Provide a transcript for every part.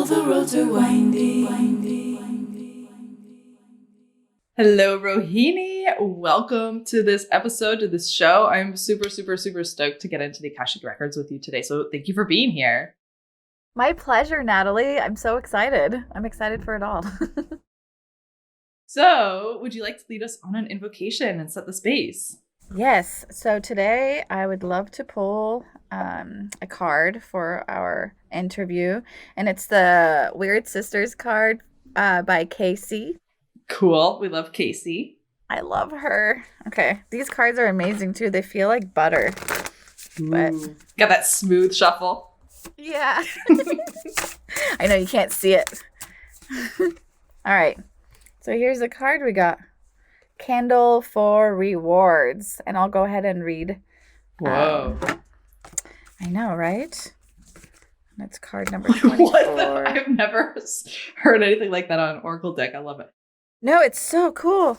All the roads are windy. Hello, Rohini. Welcome to this episode, to this show. I'm super stoked to get into the Akashic Records with you today. So thank you for being here. My pleasure, Natalie. I'm so excited. I'm excited for it all. So would you like to lead us on an invocation and set the space? Yes. So today I would love to pull a card for our interview. And it's the Weird Sisters card by Casey. Cool. We love Casey. I love her. Okay. These cards are amazing too. They feel like butter. But got that smooth shuffle. Yeah. I know you can't see it. All right. So here's the card we got. Candle for Rewards. And I'll go ahead and read. Whoa. I know, right? That's card number 24. What I've never heard anything like that on an Oracle deck. I love it. No, it's so cool.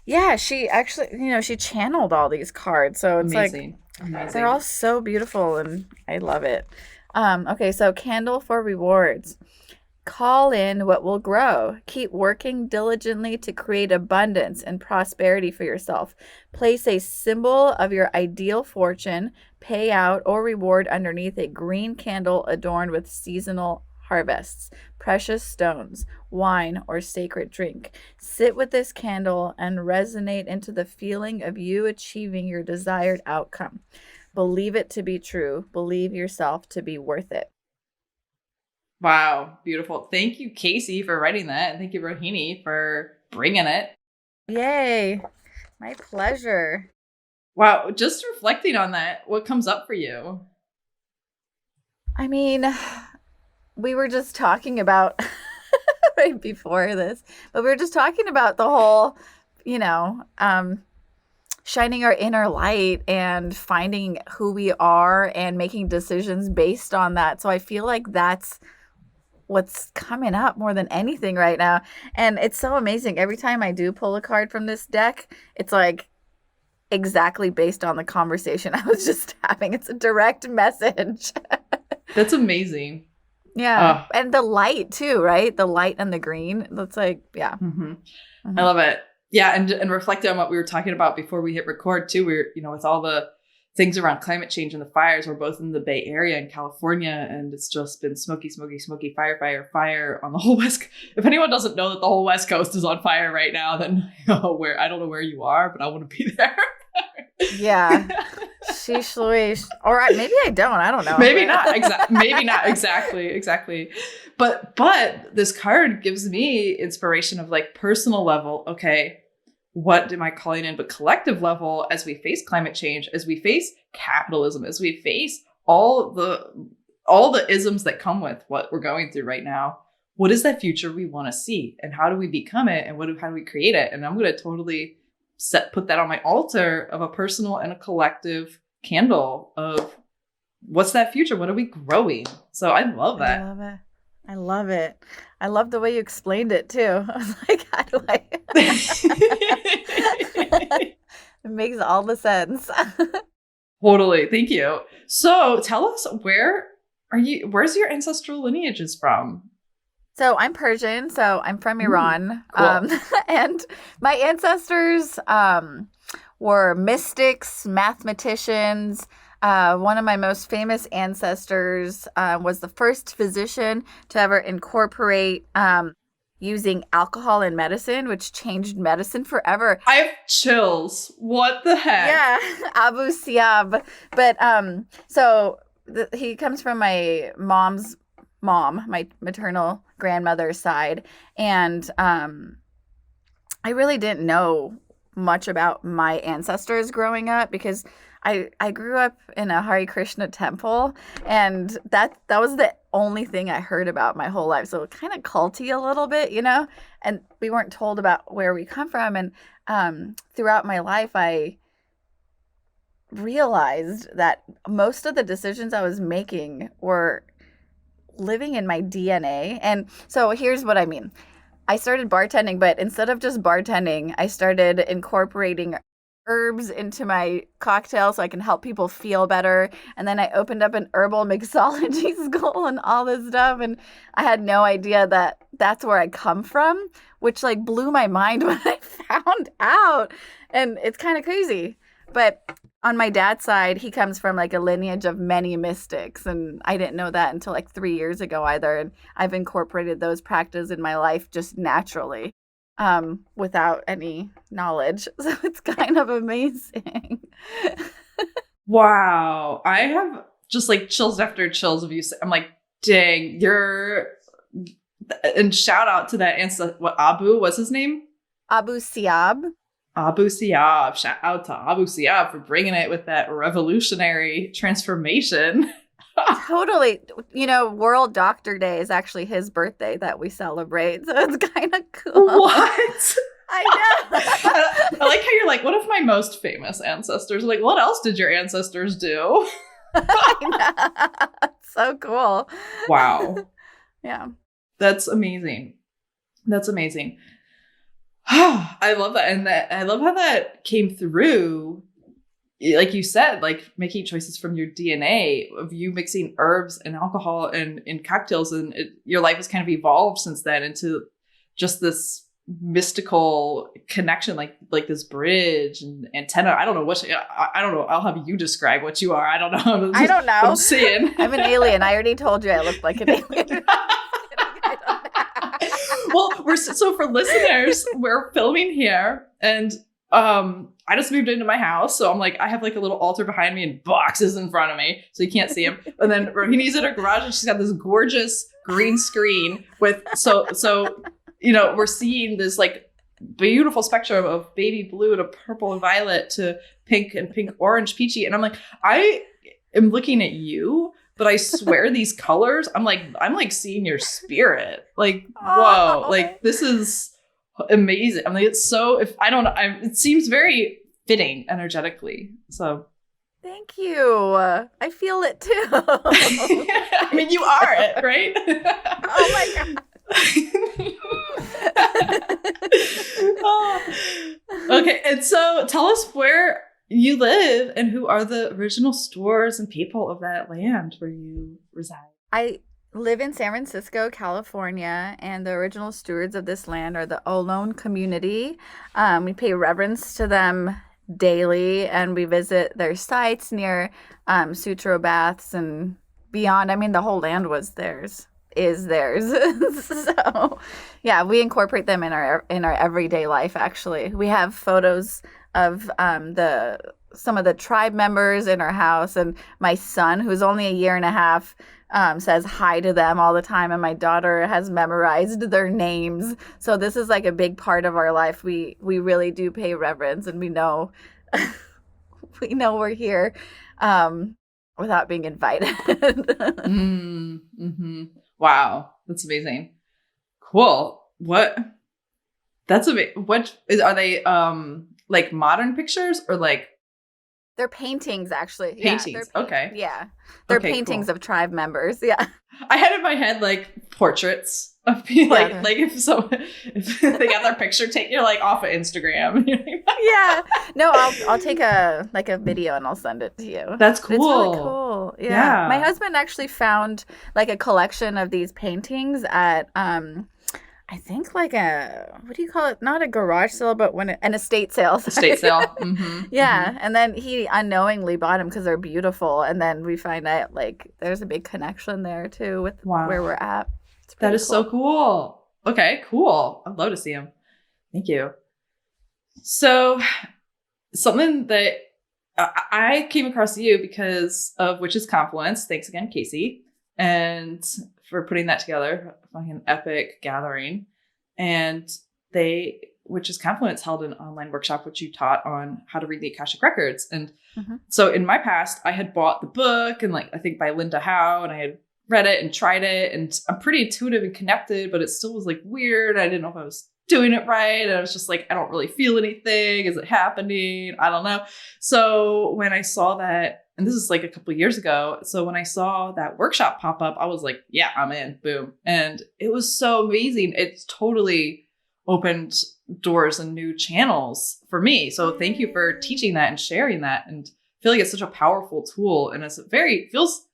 Yeah, she actually, she channeled all these cards. So it's Amazing. They're all so beautiful and I love it. Okay, so Candle for Rewards. Call in what will grow. Keep working diligently to create abundance and prosperity for yourself. Place a symbol of your ideal fortune, payout, or reward underneath a green candle adorned with seasonal harvests, precious stones, wine, or sacred drink. Sit with this candle and resonate into the feeling of you achieving your desired outcome. Believe it to be true. Believe yourself to be worth it. Wow. Beautiful. Thank you, Casey, for writing that. And thank you, Rohini, for bringing it. Yay. My pleasure. Wow. Just reflecting on that, what comes up for you? I mean, we were just talking about right before this, but we were just talking about the whole, shining our inner light and finding who we are and making decisions based on that. So I feel like that's what's coming up more than anything right now. And it's so amazing. Every time I do pull a card from this deck, it's like exactly based on the conversation I was just having. It's a direct message. That's amazing. Yeah. And the light too, right? The light and the green. That's like, yeah. Mm-hmm. Mm-hmm. I love it. Yeah. And reflecting on what we were talking about before we hit record too, we're, with all the things around climate change and the fires, we're both in the Bay Area in California, and it's just been smoky, fire on the whole West. If anyone doesn't know that the whole West Coast is on fire right now, then I don't know where you are, but I want to be there. Yeah. Sheesh Louise. Or maybe I don't know. Maybe not. Maybe not. Exactly. But this card gives me inspiration of like personal level. Okay, what am I calling in? But collective level, as we face climate change, as we face capitalism, as we face all the isms that come with what we're going through right now, what is that future we want to see? And how do we become it? And how do we create it? And I'm going to totally put that on my altar of a personal and a collective candle of what's that future? What are we growing? So I love that. I love it. I love the way you explained it too. I was like, how do I? It makes all the sense. Totally. Thank you. So tell us, where's your ancestral lineages from? So I'm Persian, so I'm from Iran. Cool. And my ancestors were mystics, mathematicians. One of my most famous ancestors was the first physician to ever incorporate using alcohol in medicine, which changed medicine forever. I have chills. What the heck? Yeah, Abu Siab. But he comes from my mom's mom, my maternal grandmother's side. And I really didn't know much about my ancestors growing up because I grew up in a Hare Krishna temple, and that was the only thing I heard about my whole life. So kind of culty a little bit, and we weren't told about where we come from. And throughout my life, I realized that most of the decisions I was making were living in my DNA. And so here's what I mean. I started bartending, but instead of just bartending, I started incorporating herbs into my cocktail so I can help people feel better. And then I opened up an herbal mixology school and all this stuff. And I had no idea that that's where I come from, which like blew my mind when I found out. And it's kind of crazy. But on my dad's side, he comes from like a lineage of many mystics. And I didn't know that until like 3 years ago either. And I've incorporated those practices in my life just naturally, without any knowledge. So it's kind of amazing. Wow. I have just like chills after chills of you. I'm like, dang, and shout out to that ancestor. What, Abu? What's his name? Abu Siab. Abu Siab. Shout out to Abu Siab for bringing it with that revolutionary transformation. Totally. World Doctor Day is actually his birthday that we celebrate. So it's kind of cool. What? I know. I like how you're like, what if my most famous ancestors? Like, what else did your ancestors do? I know. It's so cool. Wow. Yeah. That's amazing. That's amazing. I love that. And I love how that came through. Like you said, like making choices from your DNA of you mixing herbs and alcohol and in cocktails, and your life has kind of evolved since then into just this mystical connection, like this bridge and antenna. I don't know what I don't know. I'll have you describe what you are. I don't know. I don't know. I'm seeing. I'm an alien. I already told you I look like an alien. Well, so for listeners, we're filming here, and I just moved into my house, so I'm like, I have like a little altar behind me and boxes in front of me, so you can't see them. And then Rohini's in her garage, and she's got this gorgeous green screen with so we're seeing this like beautiful spectrum of baby blue to purple and violet to pink and pink orange peachy, and I'm like, I am looking at you. But I swear these colors, I'm like seeing your spirit. Like, whoa, like this is amazing. I mean, it's so, it seems very fitting energetically. So. Thank you. I feel it too. I mean, you are it, right? Oh my God. Okay. And so tell us where you live and who are the original stores and people of that land where you reside. I live in San Francisco, California, and the original stewards of this land are the Ohlone community. We pay reverence to them daily, and we visit their sites near Sutro baths and beyond. I mean, the whole land is theirs. So, yeah, we incorporate them in our everyday life. Actually, we have photos of some of the tribe members in our house, and my son, who's only a year and a half, says hi to them all the time, and my daughter has memorized their names. So this is like a big part of our life. We really do pay reverence, and we know we're here without being invited. Mm-hmm. Wow, that's amazing. Cool. That's amazing. Are they like modern pictures or like? They're paintings, actually. Paintings. Yeah, Okay. Yeah. They're paintings cool. of tribe members. Yeah. I had in my head like portraits of people, like if they got their picture taken, you're like off of Instagram. Yeah. No, I'll take a video and I'll send it to you. That's cool. It's really cool. Yeah. My husband actually found like a collection of these paintings at I think like what do you call it? Not a garage sale, but an estate sale. Estate sale. Mm-hmm. Yeah. Mm-hmm. And then he unknowingly bought them because they're beautiful. And then we find out like there's a big connection there too with where we're at. That is cool. So cool. Okay, cool. I'd love to see them. Thank you. So something that I came across you because of Witches Confluence. Thanks again, Casey. And for putting that together, like an epic gathering. And Witches Confluence held an online workshop which you taught on how to read the Akashic Records. And so in my past, I had bought the book and like I think by Linda Howe, and I had read it and tried it, and I'm pretty intuitive and connected, but it still was like weird. I didn't know if I was doing it right. And I was just like, I don't really feel anything. Is it happening? I don't know. So when I saw that, and this is like a couple of years ago. So when I saw that workshop pop up, I was like, yeah, I'm in. Boom. And it was so amazing. It's totally opened doors and new channels for me. So thank you for teaching that and sharing that. And I feel like it's such a powerful tool, and feels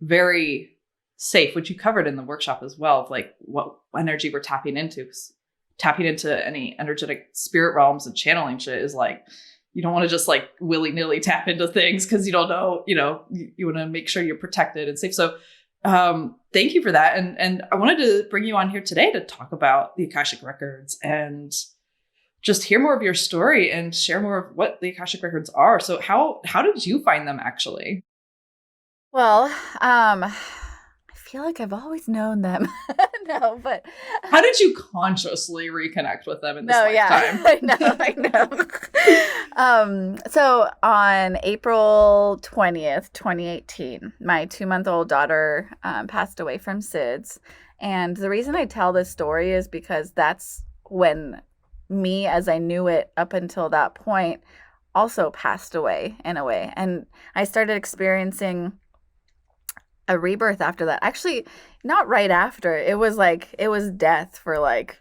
very safe, which you covered in the workshop as well, of like what energy we're tapping into. 'Cause tapping into any energetic spirit realms and channeling shit is like, you don't want to just like willy-nilly tap into things because you don't know, you want to make sure you're protected and safe. So thank you for that. And I wanted to bring you on here today to talk about the Akashic Records and just hear more of your story and share more of what the Akashic Records are. So how did you find them actually? Well, I feel like I've always known them. No, but how did you consciously reconnect with them in this lifetime? I know. So on April 20th, 2018, my 2-month-old daughter passed away from SIDS. And the reason I tell this story is because that's when me, as I knew it up until that point, also passed away in a way. And I started experiencing a rebirth after that. Actually, not right after. It was death for like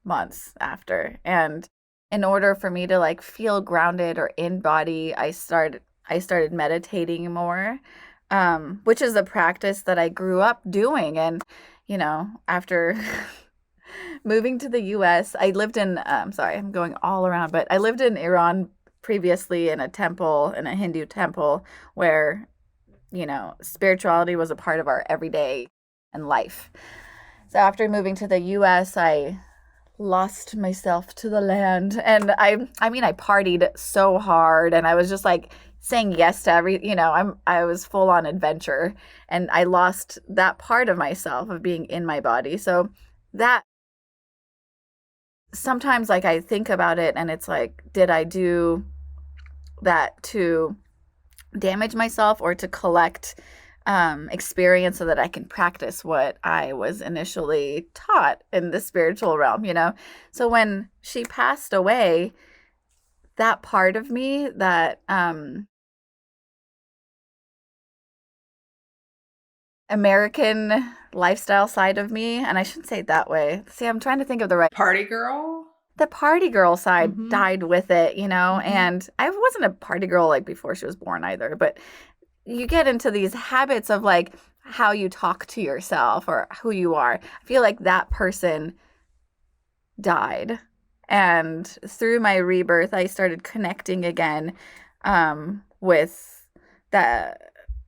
months after. And in order for me to like feel grounded or in body, I started meditating more, which is a practice that I grew up doing. And, after moving to the US, I lived in, sorry, I'm going all around, but I lived in Iran previously in a Hindu temple where spirituality was a part of our everyday and life. So after moving to the US, I lost myself to the land. And I partied so hard, and I was just like saying yes to I was full on adventure, and I lost that part of myself of being in my body. So that sometimes like I think about it and it's like, did I do that to damage myself or to collect experience so that I can practice what I was initially taught in the spiritual realm, So when she passed away, that part of me, that American lifestyle side of me, and I shouldn't say it that way. See, I'm trying to think of the right party girl. The party girl side died with it, and I wasn't a party girl like before she was born either, but you get into these habits of like how you talk to yourself or who you are. I feel like that person died. And through my rebirth, I started connecting again with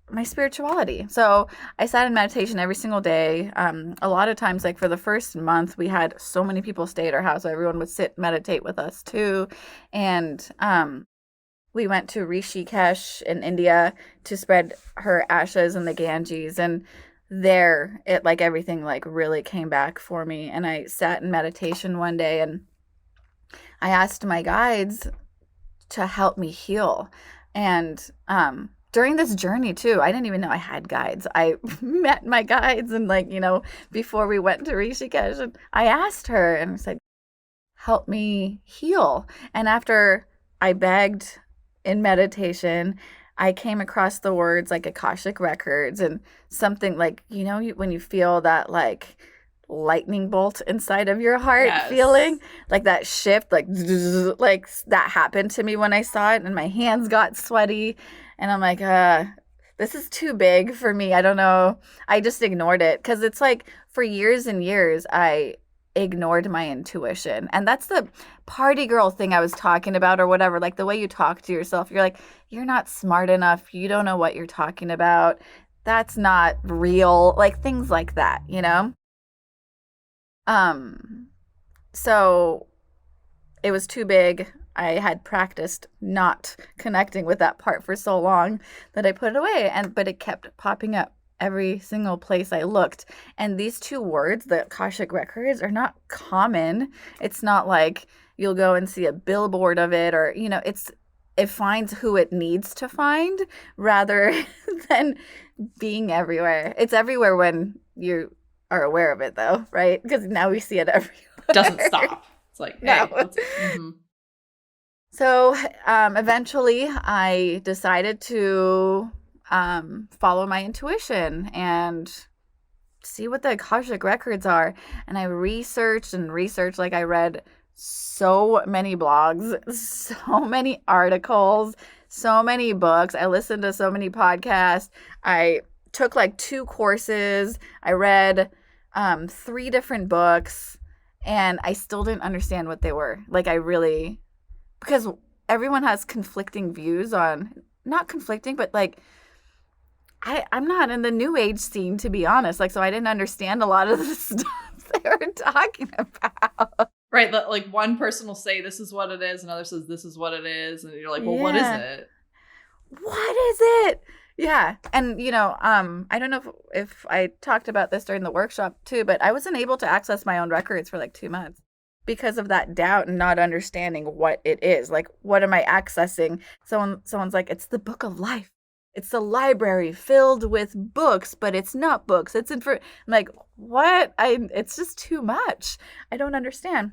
my spirituality. So I sat in meditation every single day. A lot of times, like for the first month, we had so many people stay at our house. So everyone would sit, meditate with us too. And we went to Rishikesh in India to spread her ashes in the Ganges. And there, it like everything like really came back for me. And I sat in meditation one day and I asked my guides to help me heal. And during this journey too, I didn't even know I had guides. I met my guides and before we went to Rishikesh, and I asked her and I said, help me heal. And after I begged in meditation, I came across the words like Akashic Records and something like, when you feel that like lightning bolt inside of your heart, feeling like that shift, like that happened to me when I saw it, and my hands got sweaty. And I'm like, this is too big for me. I don't know. I just ignored it because it's like for years and years, I ignored my intuition. And that's the party girl thing I was talking about or whatever, like the way you talk to yourself. You're like, you're not smart enough. You don't know what you're talking about. That's not real. Like things like that, So it was too big. I had practiced not connecting with that part for so long that I put it away, but it kept popping up every single place I looked. And these two words, the Akashic Records, are not common. It's not like you'll go and see a billboard of it or, it finds who it needs to find rather than being everywhere. It's everywhere when you are aware of it though, right? Because now we see it everywhere. Doesn't stop. It's like, hey. No. So eventually I decided to follow my intuition and see what the Akashic Records are. And I researched, like I read so many blogs, so many articles, so many books. I listened to so many podcasts. I took like 2 courses. I read 3 different books, and I still didn't understand what they were. Like, I really, because everyone has conflicting views on, not conflicting, but like, I'm not in the new age scene, to be honest. Like, so I didn't understand a lot of the stuff they were talking about. Right. Like one person will say this is what it is, another says this is what it is. And you're like, well, what is Yeah. it? What is it? Yeah. And, I don't know if I talked about this during the workshop too, but I wasn't able to access my own records for like 2 months because of that doubt and not understanding what it is. Like, what am I accessing? Someone's like, it's the book of life. It's the library filled with books, but it's not books. It's I'm like, what? It's just too much. I don't understand.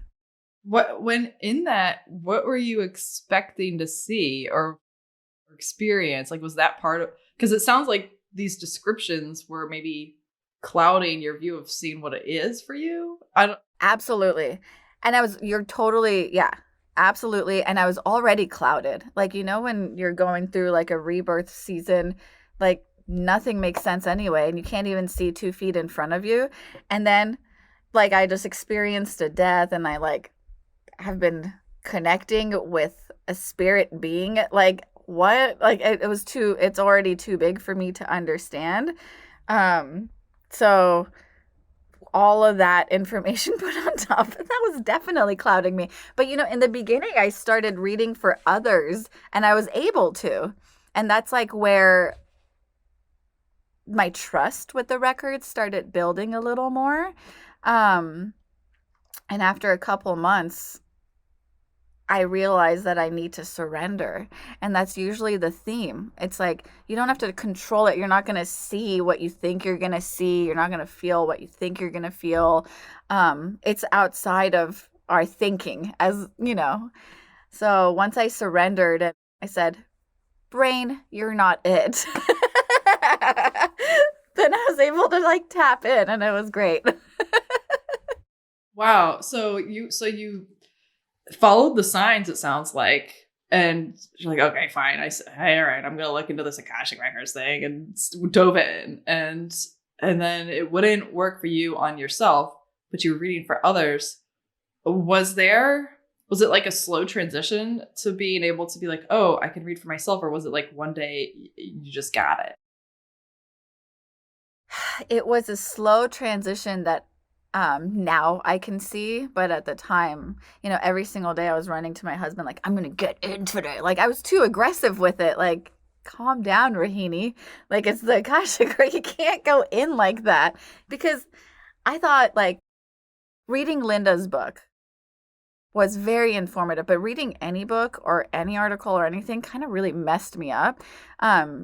What were you expecting to see or experience? Like, was that part of, because it sounds like these descriptions were maybe clouding your view of seeing what it is for you. Absolutely. And you're totally, yeah, absolutely. And I was already clouded. Like, when you're going through like a rebirth season, like nothing makes sense anyway. And you can't even see 2 feet in front of you. And then like I just experienced a death, and I like have been connecting with a spirit being. Like, what? Like, it's already too big for me to understand. So all of that information put on top, that was definitely clouding me. But in the beginning, I started reading for others, and I was able to. And that's like where my trust with the records started building a little more. And after a couple months, I realized that I need to surrender. And that's usually the theme. It's like, you don't have to control it. You're not going to see what you think you're going to see. You're not going to feel what you think you're going to feel. It's outside of our thinking, as you know. So once I surrendered, and I said, brain, you're not it. Then I was able to like tap in, and it was great. Wow. So you followed the signs, it sounds like, and you're like, okay, fine. I said, hey, all right, I'm gonna look into this Akashic Records thing, and dove in, and then it wouldn't work for you on yourself, but you were reading for others. Was it like a slow transition to being able to be like, oh, I can read for myself, or was it like one day you just got it? It was a slow transition that now I can see, but at the time, every single day I was running to my husband like, I'm gonna get into it. Like, I was too aggressive with it. Like, calm down, Rohini. Like, it's the Akashic, you can't go in like that. Because I thought like reading Linda's book was very informative, but reading any book or any article or anything kind of really messed me up,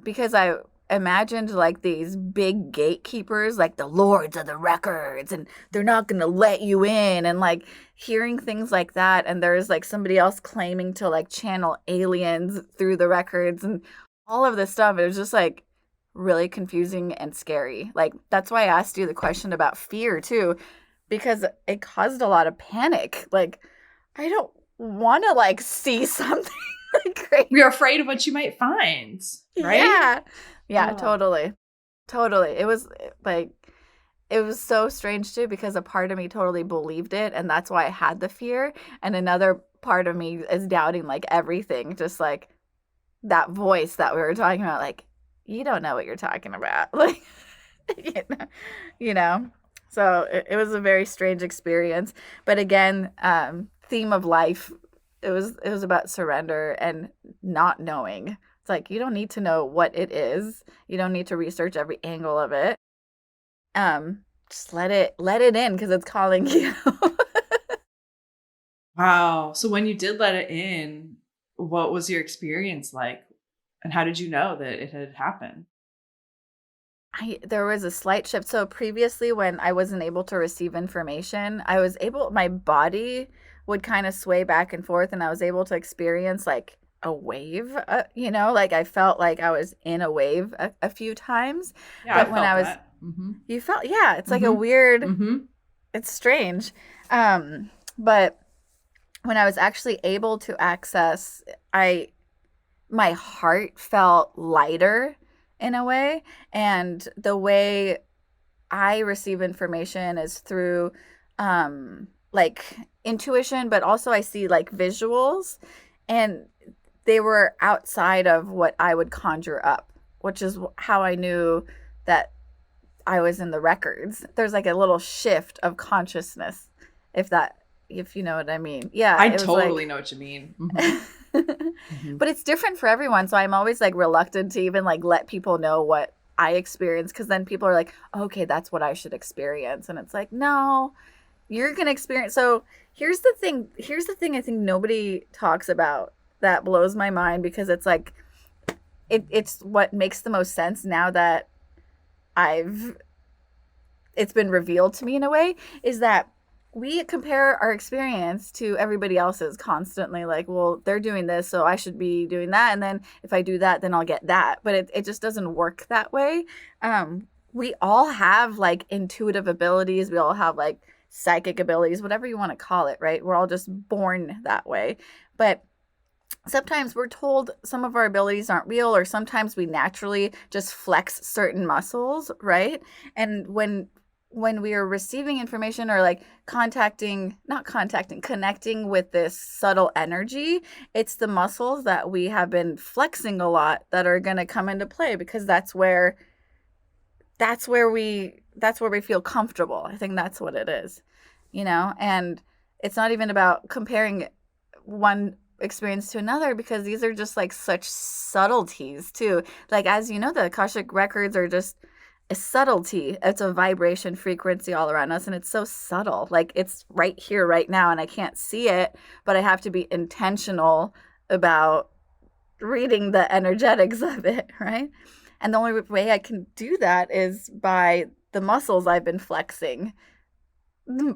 because I imagined like these big gatekeepers, like the lords of the records, and they're not going to let you in, and like hearing things like that. And there's like somebody else claiming to like channel aliens through the records and all of this stuff. It was just like really confusing and scary. Like, that's why I asked you the question about fear too, because it caused a lot of panic. Like, I don't want to like see something like crazy. You're afraid of what you might find, right? Yeah, totally. It was like, it was so strange too, because a part of me totally believed it, and that's why I had the fear, and another part of me is doubting like everything, just like that voice that we were talking about, like, you don't know what you're talking about. Like, you know. So it was a very strange experience. But again, theme of life, it was about surrender and not knowing. It's like, you don't need to know what it is. You don't need to research every angle of it. Just let it in, because it's calling you. Wow. So when you did let it in, what was your experience like? And how did you know that it had happened? There was a slight shift. So previously, when I wasn't able to receive information, my body would kind of sway back and forth, and I was able to experience like a wave, like I felt like I was in a wave a few times. Yeah, but when I was, mm-hmm. You felt, yeah, it's like a weird, mm-hmm. it's strange. But when I was actually able to access, my heart felt lighter in a way. And the way I receive information is through like intuition, but also I see like visuals, and they were outside of what I would conjure up, which is how I knew that I was in the records. There's like a little shift of consciousness, if you know what I mean. Yeah, I it was totally like know what you mean. Mm-hmm. but it's different for everyone, so I'm always like reluctant to even like let people know what I experience, because then people are like, okay, that's what I should experience, and it's like, no, you're gonna experience. So here's the thing I think nobody talks about that blows my mind, because it's like it's what makes the most sense now that I've it's been revealed to me in a way, is that we compare our experience to everybody else's constantly. Like, well, they're doing this, so I should be doing that. And then if I do that, then I'll get that. But it just doesn't work that way. We all have like intuitive abilities. We all have like psychic abilities, whatever you want to call it, right? We're all just born that way. But sometimes we're told some of our abilities aren't real, or sometimes we naturally just flex certain muscles, right? And when we are receiving information, or like connecting with this subtle energy, it's the muscles that we have been flexing a lot that are going to come into play, because that's where we feel comfortable. I think that's what it is, and it's not even about comparing one experience to another, because these are just like such subtleties too. Like, as you know, the Akashic records are just a subtlety. It's a vibration frequency all around us, and it's so subtle. Like, it's right here right now, and I can't see it, but I have to be intentional about reading the energetics of it, right? And the only way I can do that is by the muscles I've been flexing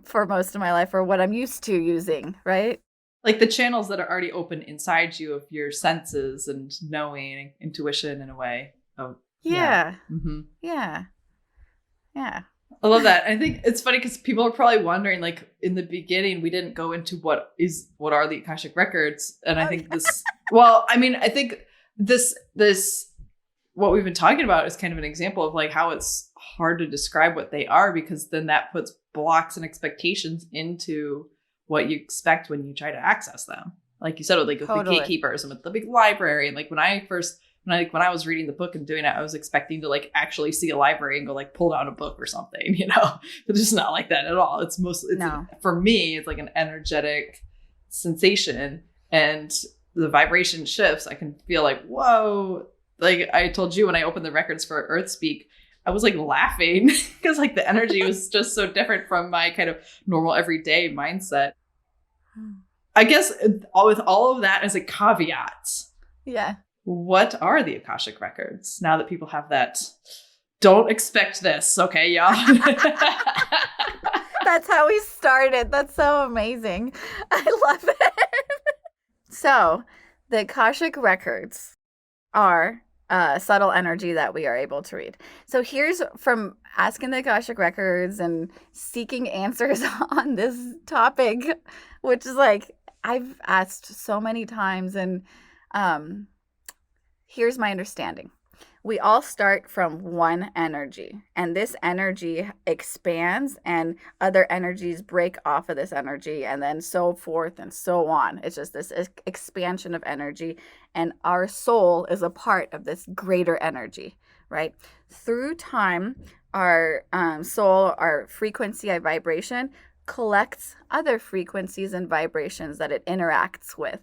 for most of my life, or what I'm used to using, right? Like the channels that are already open inside you of your senses and knowing, intuition in a way. Oh, Yeah. Mm-hmm. Yeah. Yeah. I love that. I think it's funny because people are probably wondering, like, in the beginning, we didn't go into what are the Akashic records. And I think I think this, what we've been talking about is kind of an example of like how it's hard to describe what they are, because then that puts blocks and expectations into what you expect when you try to access them. Like you said, with the gatekeepers and with the big library. And like when I was reading the book and doing it, I was expecting to like actually see a library and go like pull down a book or something, but it's just not like that at all. It's mostly, for me, it's like an energetic sensation, and the vibration shifts. I can feel like, whoa, like I told you when I opened the records for Earth Speak, I was like laughing because like the energy was just so different from my kind of normal everyday mindset. I guess with all of that as a caveat. Yeah. What are the Akashic records? Now that people have that, don't expect this, okay, y'all? That's how we started. That's so amazing. I love it. So, the Akashic records are subtle energy that we are able to read. So here's from asking the Akashic records and seeking answers on this topic, which is like I've asked so many times, and here's my understanding. We all start from one energy, and this energy expands, and other energies break off of this energy, and then so forth and so on. It's just this expansion of energy, and our soul is a part of this greater energy, right? Through time, our soul, our frequency, our vibration, collects other frequencies and vibrations that it interacts with,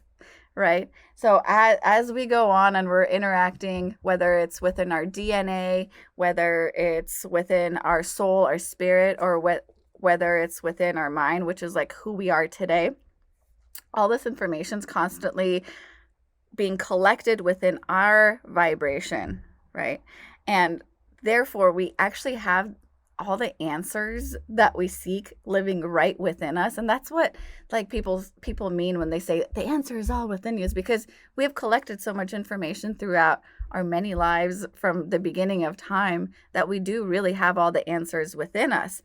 right? So as we go on and we're interacting, whether it's within our DNA, whether it's within our soul, our spirit, or whether it's within our mind, which is like who we are today, all this information is constantly being collected within our vibration, right? And therefore, we actually have all the answers that we seek living right within us. And that's what like people mean when they say the answer is all within you, is because we have collected so much information throughout our many lives from the beginning of time that we do really have all the answers within us.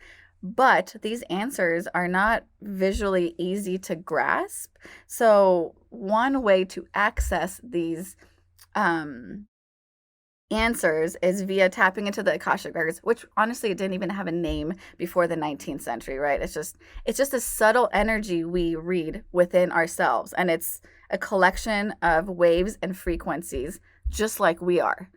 But these answers are not visually easy to grasp. So one way to access these answers is via tapping into the Akashic Records, which honestly it didn't even have a name before the 19th century, right? It's just a subtle energy we read within ourselves, and it's a collection of waves and frequencies, just like we are.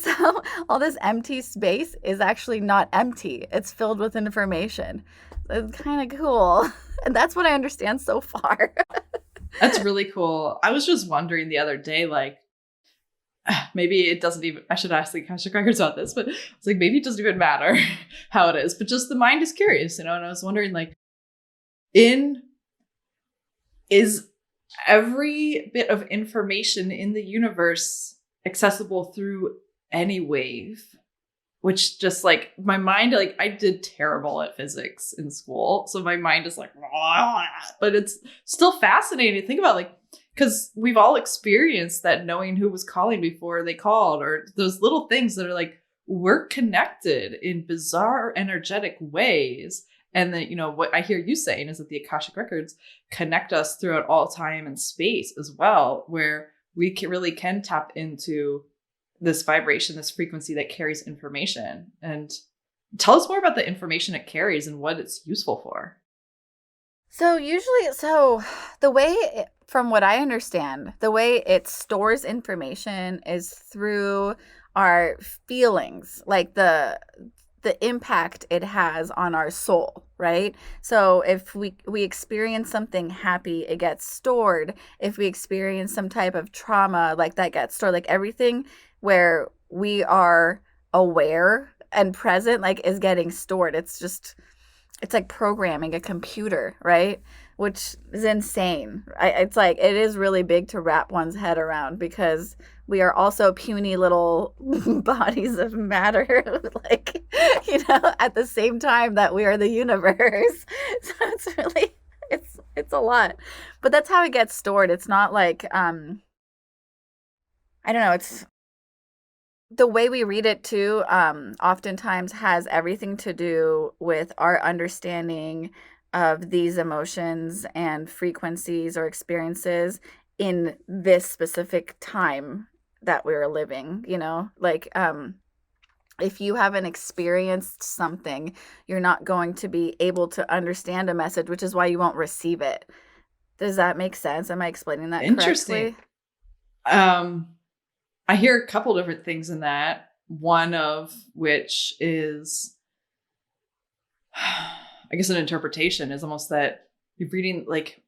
So all this empty space is actually not empty. It's filled with information. It's kind of cool. And that's what I understand so far. That's really cool. I was just wondering the other day, like, maybe it doesn't even, I should ask the Akashic Records about this, but it's like, maybe it doesn't even matter how it is, but just the mind is curious, and I was wondering, like, is every bit of information in the universe accessible through any wave? Which just, like, my mind, like, I did terrible at physics in school, so my mind is like, but it's still fascinating to think about, like, because we've all experienced that, knowing who was calling before they called, or those little things that are like, we're connected in bizarre energetic ways. And then, what I hear you saying is that the Akashic Records connect us throughout all time and space as well, where we really can tap into this vibration, this frequency that carries information. And tell us more about the information it carries and what it's useful for. So the way, from what I understand, the way it stores information is through our feelings, like the impact it has on our soul, right? So if we experience something happy, it gets stored. If we experience some type of trauma, like that gets stored. Like everything where we are aware and present, like, is getting stored. It's like programming a computer, right? Which is insane. It's like, it is really big to wrap one's head around, because we are also puny little bodies of matter, like, at the same time that we are the universe. So it's a lot. But that's how it gets stored. It's not like, I don't know, it's the way we read it too, oftentimes has everything to do with our understanding of these emotions and frequencies or experiences in this specific time that we're living, like, if you haven't experienced something, you're not going to be able to understand a message, which is why you won't receive it. Does that make sense? Am I explaining that Interesting. correctly? I hear a couple different things in that. One of which is, I guess, an interpretation is almost that you're reading, like,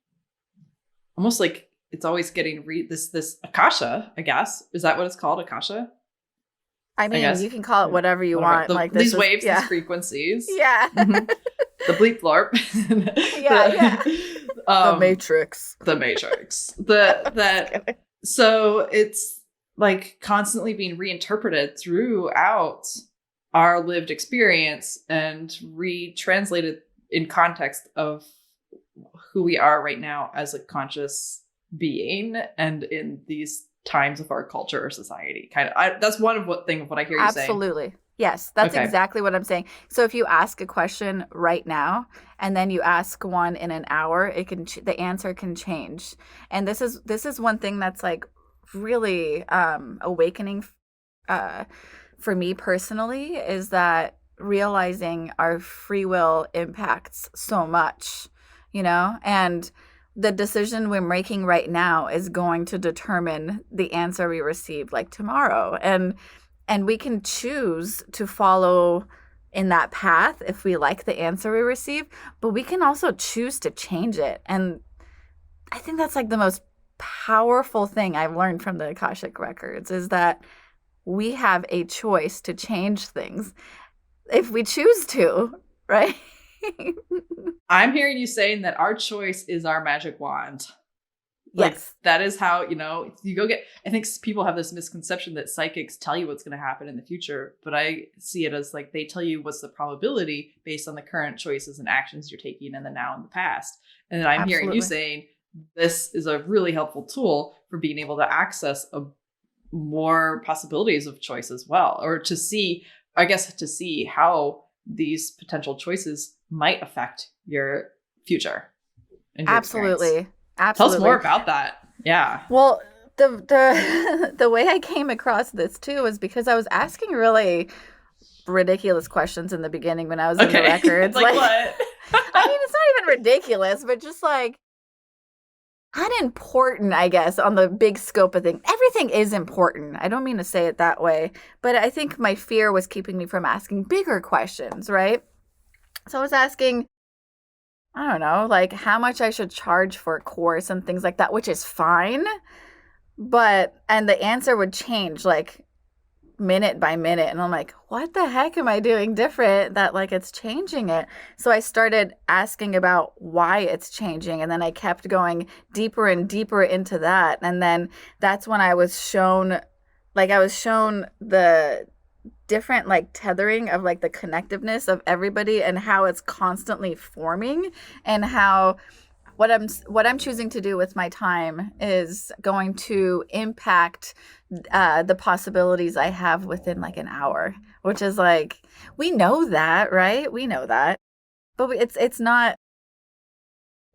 almost like it's always getting this Akasha, I guess. Is that what it's called? Akasha? I mean, you can call it whatever you want. Like these waves, these frequencies. Yeah. Mm-hmm. The bleep blorp. Yeah. The Matrix. The Matrix. So it's like constantly being reinterpreted throughout our lived experience and retranslated in context of who we are right now as a conscious being and in these times of our culture or society. That's one of what I hear you saying. Absolutely. Yes, that's exactly what I'm saying. So if you ask a question right now and then you ask one in an hour, the answer can change. And this is one thing that's like really awakening for me personally, is that realizing our free will impacts so much, and the decision we're making right now is going to determine the answer we receive, like, tomorrow. And we can choose to follow in that path if we like the answer we receive, but we can also choose to change it. And I think that's like the most powerful thing I've learned from the Akashic Records, is that we have a choice to change things if we choose to, right? I'm hearing you saying that our choice is our magic wand. Like, yes. That is how, you go get, I think people have this misconception that psychics tell you what's going to happen in the future, but I see it as like, they tell you what's the probability based on the current choices and actions you're taking in the now and the past. And then I'm hearing you saying this is a really helpful tool for being able to access more possibilities of choice as well, or to see how these potential choices might affect your future and your experience. Absolutely. Tell us more about that. Yeah. Well, the way I came across this too was because I was asking really ridiculous questions in the beginning when I was in the records. Like what? I mean, it's not even ridiculous, but just like unimportant, I guess, on the big scope of things. Everything is important. I don't mean to say it that way, but I think my fear was keeping me from asking bigger questions, right? So I was asking, I don't know, like how much I should charge for a course and things like that, which is fine. And the answer would change like minute by minute. And I'm like, what the heck am I doing different that like it's changing it? So I started asking about why it's changing. And then I kept going deeper and deeper into that. And then that's when I was shown the different like tethering of like the connectiveness of everybody and how it's constantly forming, and how what I'm choosing to do with my time is going to impact the possibilities I have within like an hour, which is like, we know that, right? We know that, but it's not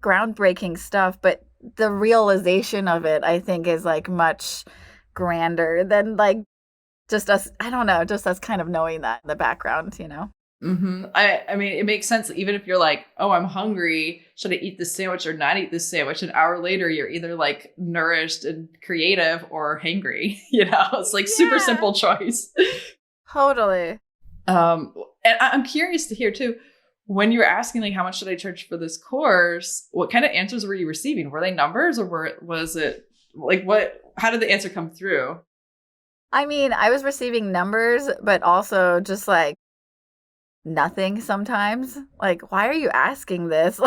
groundbreaking stuff, but the realization of it, I think, is like much grander than like just us. I don't know, just us kind of knowing that in the background, you know? Mm-hmm. I mean, it makes sense. Even if you're like, oh, I'm hungry, should I eat this sandwich or not eat this sandwich? An hour later, you're either like nourished and creative or hangry. You know, it's like super simple choice. Totally. And I'm curious to hear too, when you were asking like, how much should I charge for this course? What kind of answers were you receiving? Were they numbers, or was it like how did the answer come through? I mean, I was receiving numbers, but also just like nothing sometimes. Like, why are you asking this?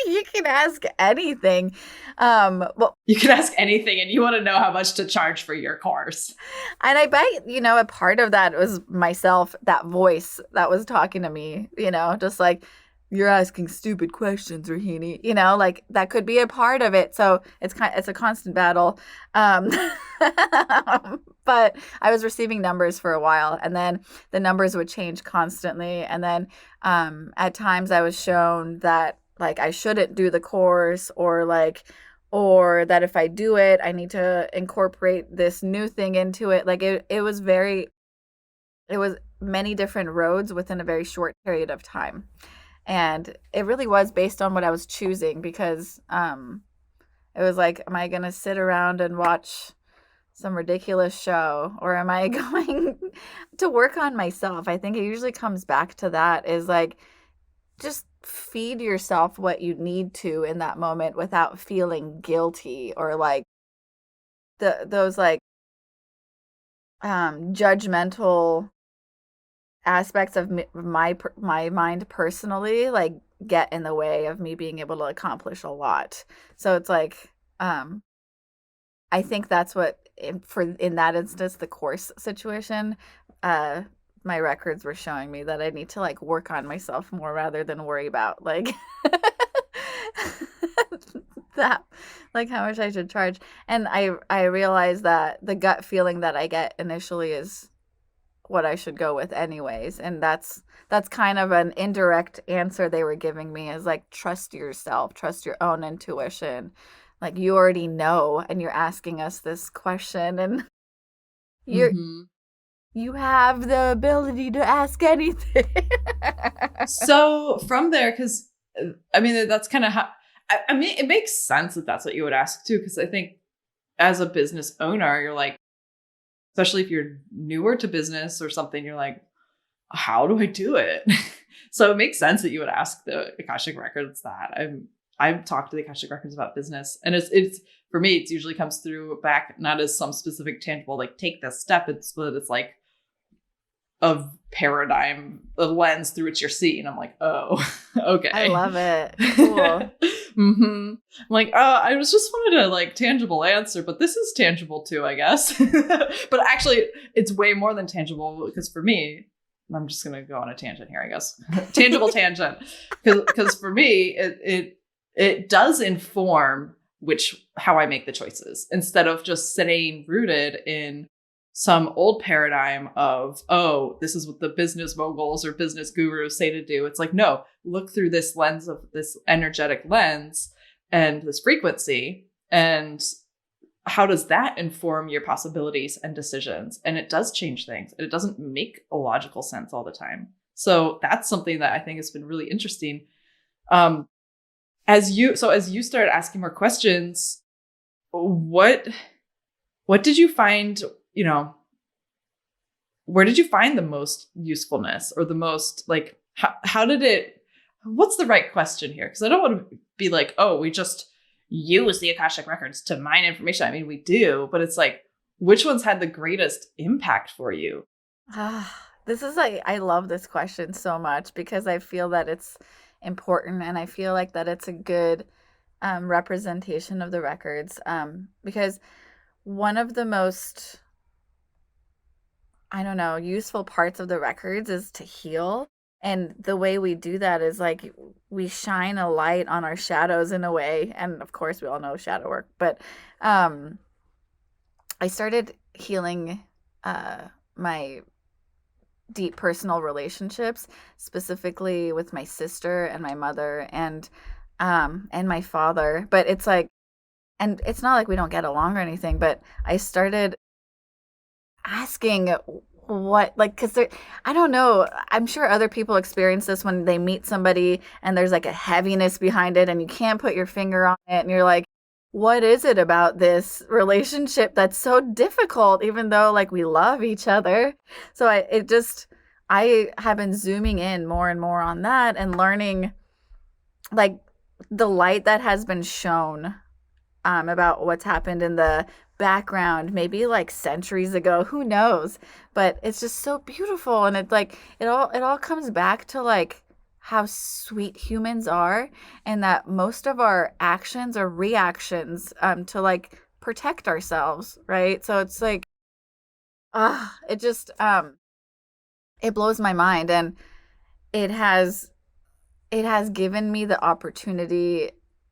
You can ask anything. Well, you can ask anything, and you want to know how much to charge for your course. And I bet, a part of that was myself, that voice that was talking to me, just like, you're asking stupid questions, Rohini, like that could be a part of it. So it's a constant battle. But I was receiving numbers for a while, and then the numbers would change constantly. And then at times I was shown that like I shouldn't do the course, or that if I do it, I need to incorporate this new thing into it. Like it was many different roads within a very short period of time. And it really was based on what I was choosing, because it was like, am I going to sit around and watch some ridiculous show, or am I going to work on myself? I think it usually comes back to that, is like, just feed yourself what you need to in that moment without feeling guilty, or like those like judgmental aspects of my mind personally, like, get in the way of me being able to accomplish a lot. So it's like, I think that's what in that instance, the course situation, my records were showing me that I need to like work on myself more rather than worry about like that, like how much I should charge. And I realized that the gut feeling that I get initially is what I should go with anyways. And that's kind of an indirect answer they were giving me, is like, trust yourself, trust your own intuition. Like, you already know, and you're asking us this question, and you have the ability to ask anything. So from there, because I mean, that's kind of how, I mean, it makes sense that that's what you would ask too. Because I think as a business owner, you're like, especially if you're newer to business or something, you're like, how do I do it? So it makes sense that you would ask the Akashic Records that. I've talked to the Akashic Records about business, and it's for me, it usually comes through back not as some specific tangible, like take this step. It's like a paradigm, a lens through which you're seeing. I'm like, oh, okay. I love it. Cool. I'm like, I was just wanted a like tangible answer, but this is tangible too, I guess. But actually, it's way more than tangible, because for me, I'm just gonna go on a tangent here, I guess. Tangible tangent, because for me, it does inform how I make the choices, instead of just staying rooted in some old paradigm of, oh, this is what the business moguls or business gurus say to do. It's like, no, look through this lens of this energetic lens and this frequency, and how does that inform your possibilities and decisions? And it does change things, and it doesn't make a logical sense all the time. So that's something that I think has been really interesting. As you start asking more questions, what did you find, where did you find the most usefulness, or the most, like, how did it, what's the right question here? Because I don't want to be like, oh, we just use the Akashic Records to mine information. I mean, we do, but it's like, which ones had the greatest impact for you? This is like, I love this question so much because I feel that it's important, and I feel like that it's a good representation of the records, because one of the most, I don't know, useful parts of the records is to heal. And the way we do that is like we shine a light on our shadows in a way. And of course, we all know shadow work. But I started healing my deep personal relationships, specifically with my sister and my mother and my father. But it's like, and it's not like we don't get along or anything, but I started asking what, like, because I don't know, I'm sure other people experience this when they meet somebody and there's like a heaviness behind it and you can't put your finger on it, and you're like, what is it about this relationship that's so difficult, even though like we love each other? So I have been zooming in more and more on that and learning like the light that has been shown about what's happened in the background, maybe like centuries ago, who knows? But it's just so beautiful, and it's like it all comes back to like how sweet humans are, and that most of our actions are reactions to like protect ourselves, right? So it's like it just it blows my mind, and it has given me the opportunity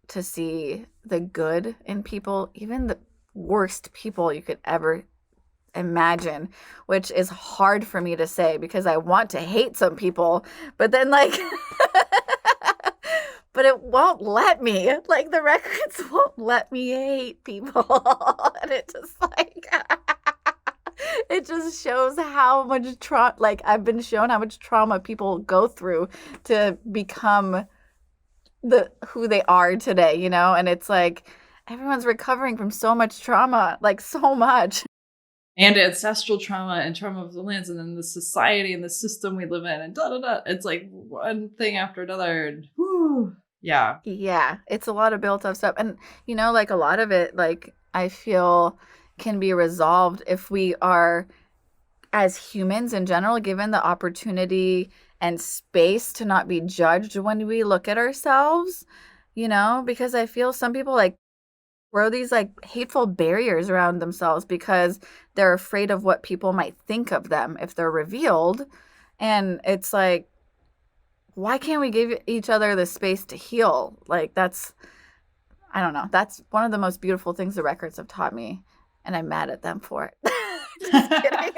to see the good in people, even the worst people you could ever imagine, which is hard for me to say because I want to hate some people, but then like but it won't let me. Like the records won't let me hate people. And it just like it just shows how much trauma, like I've been shown how much trauma people go through to become who they are today, and it's like everyone's recovering from so much trauma, like so much. And ancestral trauma and trauma of the lands, and then the society and the system we live in, and da da da. It's like one thing after another, and whew, yeah. Yeah, it's a lot of built up stuff. And like a lot of it, like I feel can be resolved if we are, as humans in general, given the opportunity and space to not be judged when we look at ourselves, because I feel some people like throw these like hateful barriers around themselves because they're afraid of what people might think of them if they're revealed. And it's like, why can't we give each other the space to heal? Like I don't know. That's one of the most beautiful things the records have taught me. And I'm mad at them for it. Just kidding.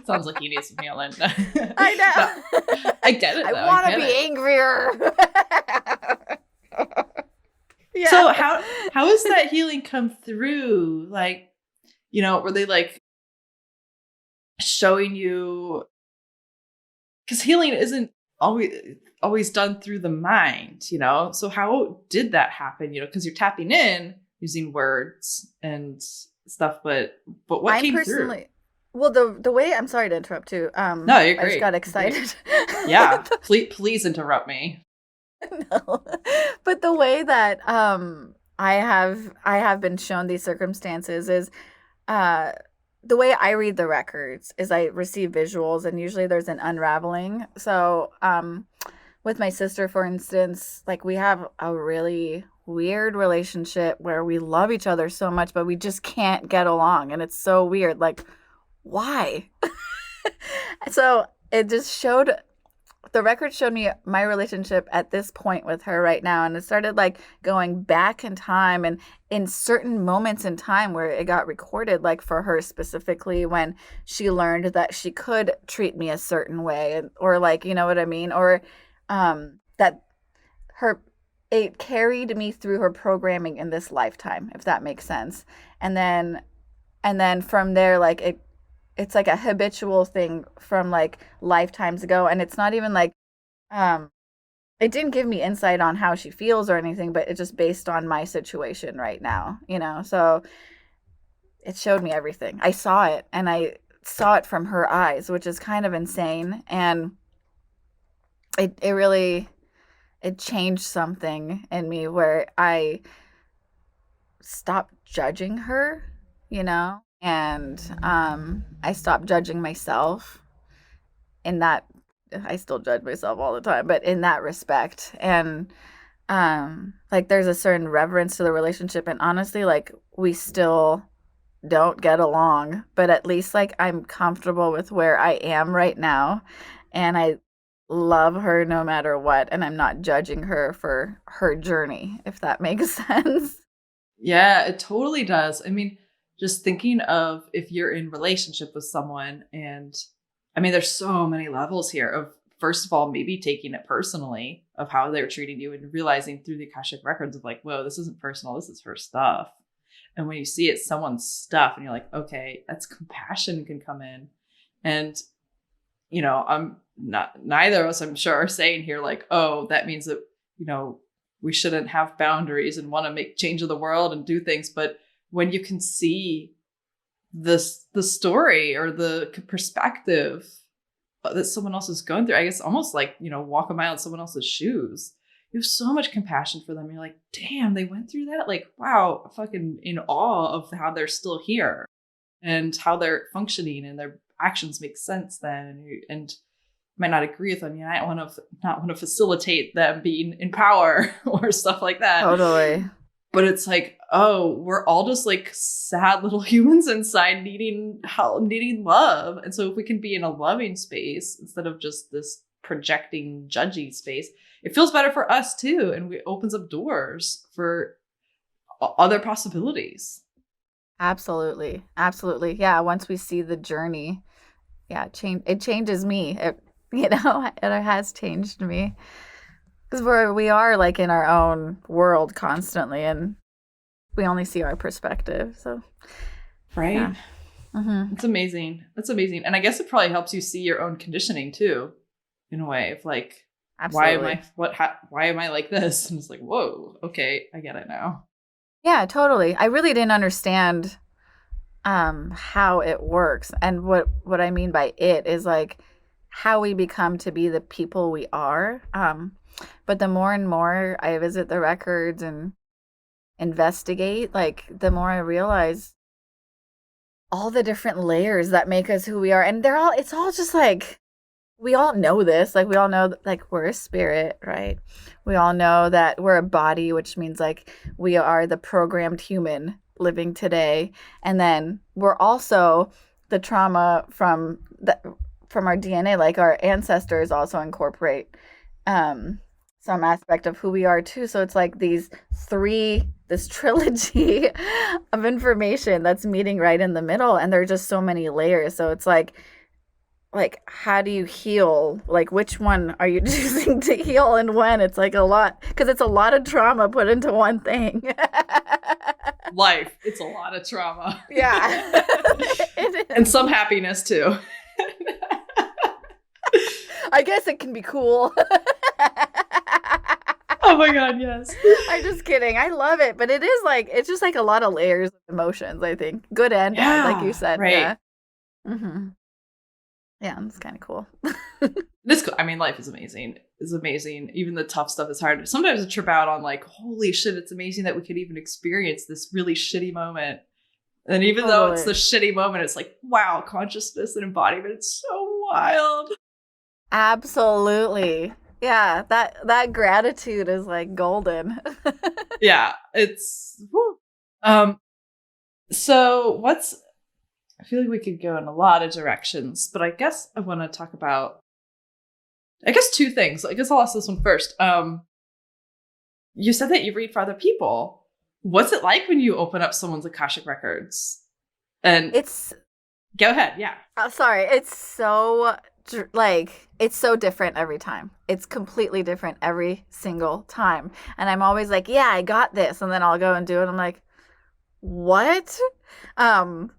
Sounds like you need some healing. I know. No, I get it. I want to be angrier. Yeah. So how has that healing come through? Like, were they like showing you? Because healing isn't always done through the mind, So how did that happen? Because you're tapping in using words and stuff, but what came through? Well, the way, I'm sorry to interrupt too. No, you're great. I just got excited. Yeah, please interrupt me. No, but the way that I have been shown these circumstances is the way I read the records is I receive visuals, and usually there's an unraveling. So with my sister, for instance, like we have a really weird relationship where we love each other so much, but we just can't get along, and it's so weird. Like, why? So it just showed the record showed me my relationship at this point with her right now, and it started like going back in time and in certain moments in time where it got recorded, like for her specifically when she learned that she could treat me a certain way, or like, you know what I mean, or that her it carried me through her programming in this lifetime, if that makes sense. And then from there, like it's like a habitual thing from like lifetimes ago, and it's not even like um it didn't give me insight on how she feels or anything, but it's just based on my situation right now, so it showed me everything. I saw it, and I saw it from her eyes, which is kind of insane, and it really it changed something in me where I stopped judging her, and I stopped judging myself in that. I still judge myself all the time, but in that respect. And like there's a certain reverence to the relationship, and honestly, like we still don't get along, but at least like I'm comfortable with where I am right now, and I love her no matter what, and I'm not judging her for her journey, if that makes sense. Yeah, it totally does. I mean, just thinking of if you're in relationship with someone, and I mean, there's so many levels here of, first of all, maybe taking it personally of how they're treating you and realizing through the Akashic Records of like, whoa, this isn't personal. This is her stuff. And when you see it's someone's stuff and you're like, okay, that's compassion can come in. And, I'm not, neither of us, I'm sure, are saying here like, oh, that means that, we shouldn't have boundaries and want to make change of the world and do things. But when you can see the story or the perspective that someone else is going through, I guess almost like, walk a mile in someone else's shoes. You have so much compassion for them. You're like, damn, they went through that. Like, wow, fucking in awe of how they're still here and how they're functioning and their actions make sense then. And might not agree with them. You might not want to facilitate them being in power or stuff like that. Totally. But it's like, oh, we're all just like sad little humans inside needing help, needing love. And so if we can be in a loving space instead of just this projecting, judgy space, it feels better for us too. And it opens up doors for other possibilities. Absolutely. Absolutely. Yeah. Once we see the journey, yeah, it changes me. It has changed me. Because we are like in our own world constantly, and we only see our perspective. So, right. Yeah. Mm-hmm. It's amazing. That's amazing. And I guess it probably helps you see your own conditioning too, in a way of like, Absolutely. why am I like this? And it's like, whoa, okay, I get it now. Yeah, totally. I really didn't understand how it works. And what I mean by it is like how we become to be the people we are. But the more and more I visit the records and investigate, like the more I realize all the different layers that make us who we are. And it's all just like, we all know this. Like we all know that, like we're a spirit, right? We all know that we're a body, which means like we are the programmed human living today. And then we're also the trauma from our DNA, like our ancestors also incorporate some aspect of who we are too. So it's like this trilogy of information that's meeting right in the middle, and there are just so many layers. So it's like how do you heal? Like which one are you choosing to heal and when? It's like a lot, because it's a lot of trauma put into one thing. Life, it's a lot of trauma. Yeah. And some happiness too. I guess it can be cool. Oh my God, yes. I'm just kidding. I love it. But it's just like a lot of layers of emotions, I think. Good and bad, like you said. Right. Yeah. Mm-hmm. Yeah, it's kind of cool. I mean, life is amazing. It's amazing. Even the tough stuff is hard. Sometimes I trip out on like, holy shit, it's amazing that we could even experience this really shitty moment. And even though it's the shitty moment, it's like, wow, consciousness and embodiment. It's so wild. Absolutely. Yeah, that gratitude is like golden. Yeah, it's whew. So I feel like we could go in a lot of directions, but I guess I want to talk about I guess two things. I guess I'll ask this one first. You said that you read for other people. What's it like when you open up someone's Akashic Records? And It's go ahead. Yeah. sorry. It's so it's so different every time. It's completely different every single time. And I'm always like, yeah, I got this. And then I'll go and do it. I'm like, what? Um,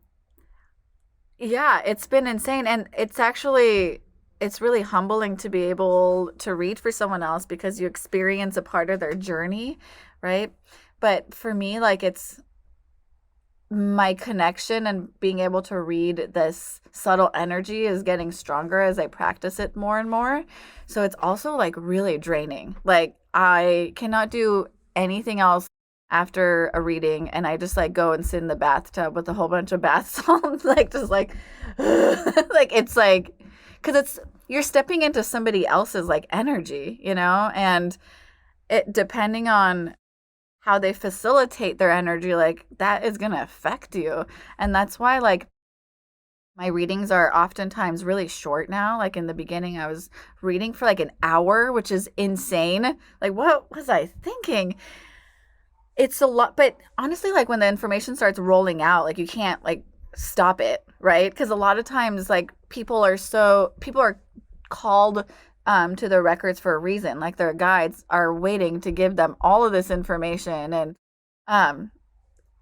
yeah, it's been insane. And it's really humbling to be able to read for someone else because you experience a part of their journey, right? But for me, like, it's my connection and being able to read this subtle energy is getting stronger as I practice it more and more. So it's also like really draining. Like, I cannot do anything else after a reading, and I just like go and sit in the bathtub with a whole bunch of bath salts, like just like like it's like, because it's, you're stepping into somebody else's like energy, you know, and it, depending on how they facilitate their energy, like that is going to affect you. And that's why like my readings are oftentimes really short now. Like in the beginning, I was reading for like an hour, which is insane. Like, what was I thinking? It's a lot, but honestly, like when the information starts rolling out, like you can't like stop it, right? Because a lot of times, like people are called to their records for a reason. Like their guides are waiting to give them all of this information, and um,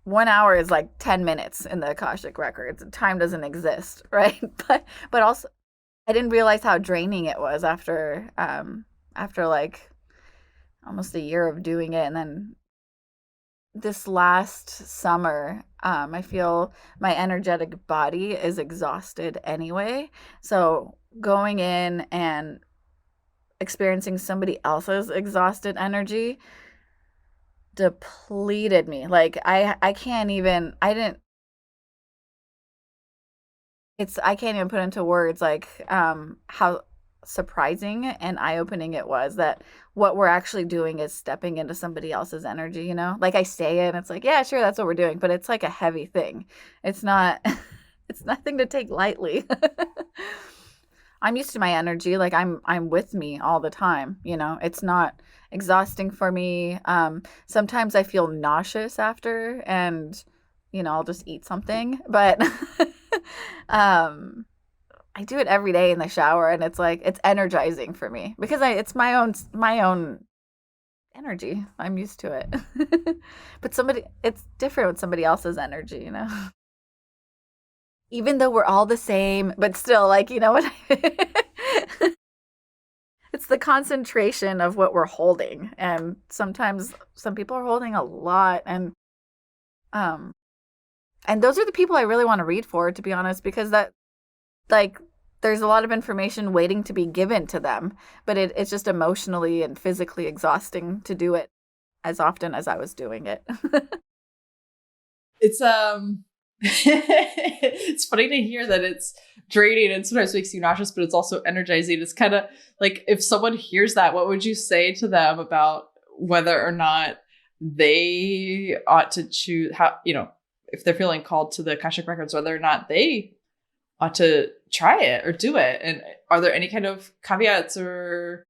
1 hour is like 10 minutes in the Akashic records. Time doesn't exist, right? But also, I didn't realize how draining it was after like almost a year of doing it, and then this last summer, I feel my energetic body is exhausted anyway. So going in and experiencing somebody else's exhausted energy depleted me. Like I can't even, I didn't, I can't even put into words like how surprising and eye-opening it was that what we're actually doing is stepping into somebody else's energy, you know? Like I say it and it's like, yeah, sure, that's what we're doing, but it's like a heavy thing. It's not it's nothing to take lightly. I'm used to my energy, like I'm with me all the time, you know? It's not exhausting for me. Sometimes I feel nauseous after, and you know, I'll just eat something, but I do it every day in the shower, and it's like it's energizing for me because it's my own energy. I'm used to it. But it's different with somebody else's energy, you know. Even though we're all the same, but still, like, you know what? It's the concentration of what we're holding, and sometimes some people are holding a lot, um and those are the people I really want to read for, to be honest, because that, like, there's a lot of information waiting to be given to them, but it's just emotionally and physically exhausting to do it as often as I was doing it. It's it's funny to hear that it's draining and sometimes makes you nauseous, but it's also energizing. It's kind of like, if someone hears that, what would you say to them about whether or not they ought to choose, how, you know, if they're feeling called to the Akashic Records, whether or not they ought to try it or do it? And are there any kind of caveats or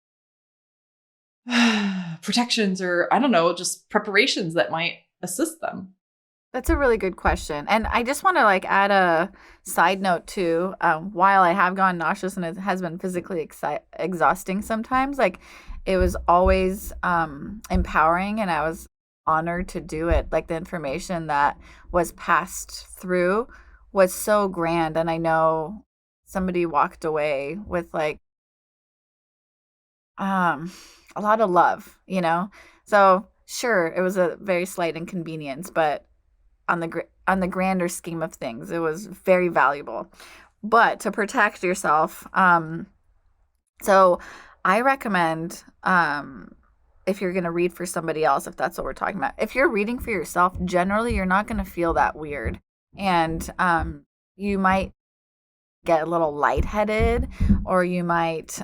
protections or, I don't know, just preparations that might assist them? That's a really good question. And I just want to like add a side note too. While I have gone nauseous and it has been physically exhausting sometimes, like it was always empowering, and I was honored to do it. Like the information that was passed through was so grand. And I know somebody walked away with like a lot of love, you know? So sure, it was a very slight inconvenience, but on the grander scheme of things, it was very valuable. But to protect yourself, so I recommend, if you're going to read for somebody else, if that's what we're talking about, if you're reading for yourself, generally you're not going to feel that weird, and you might get a little lightheaded, or you might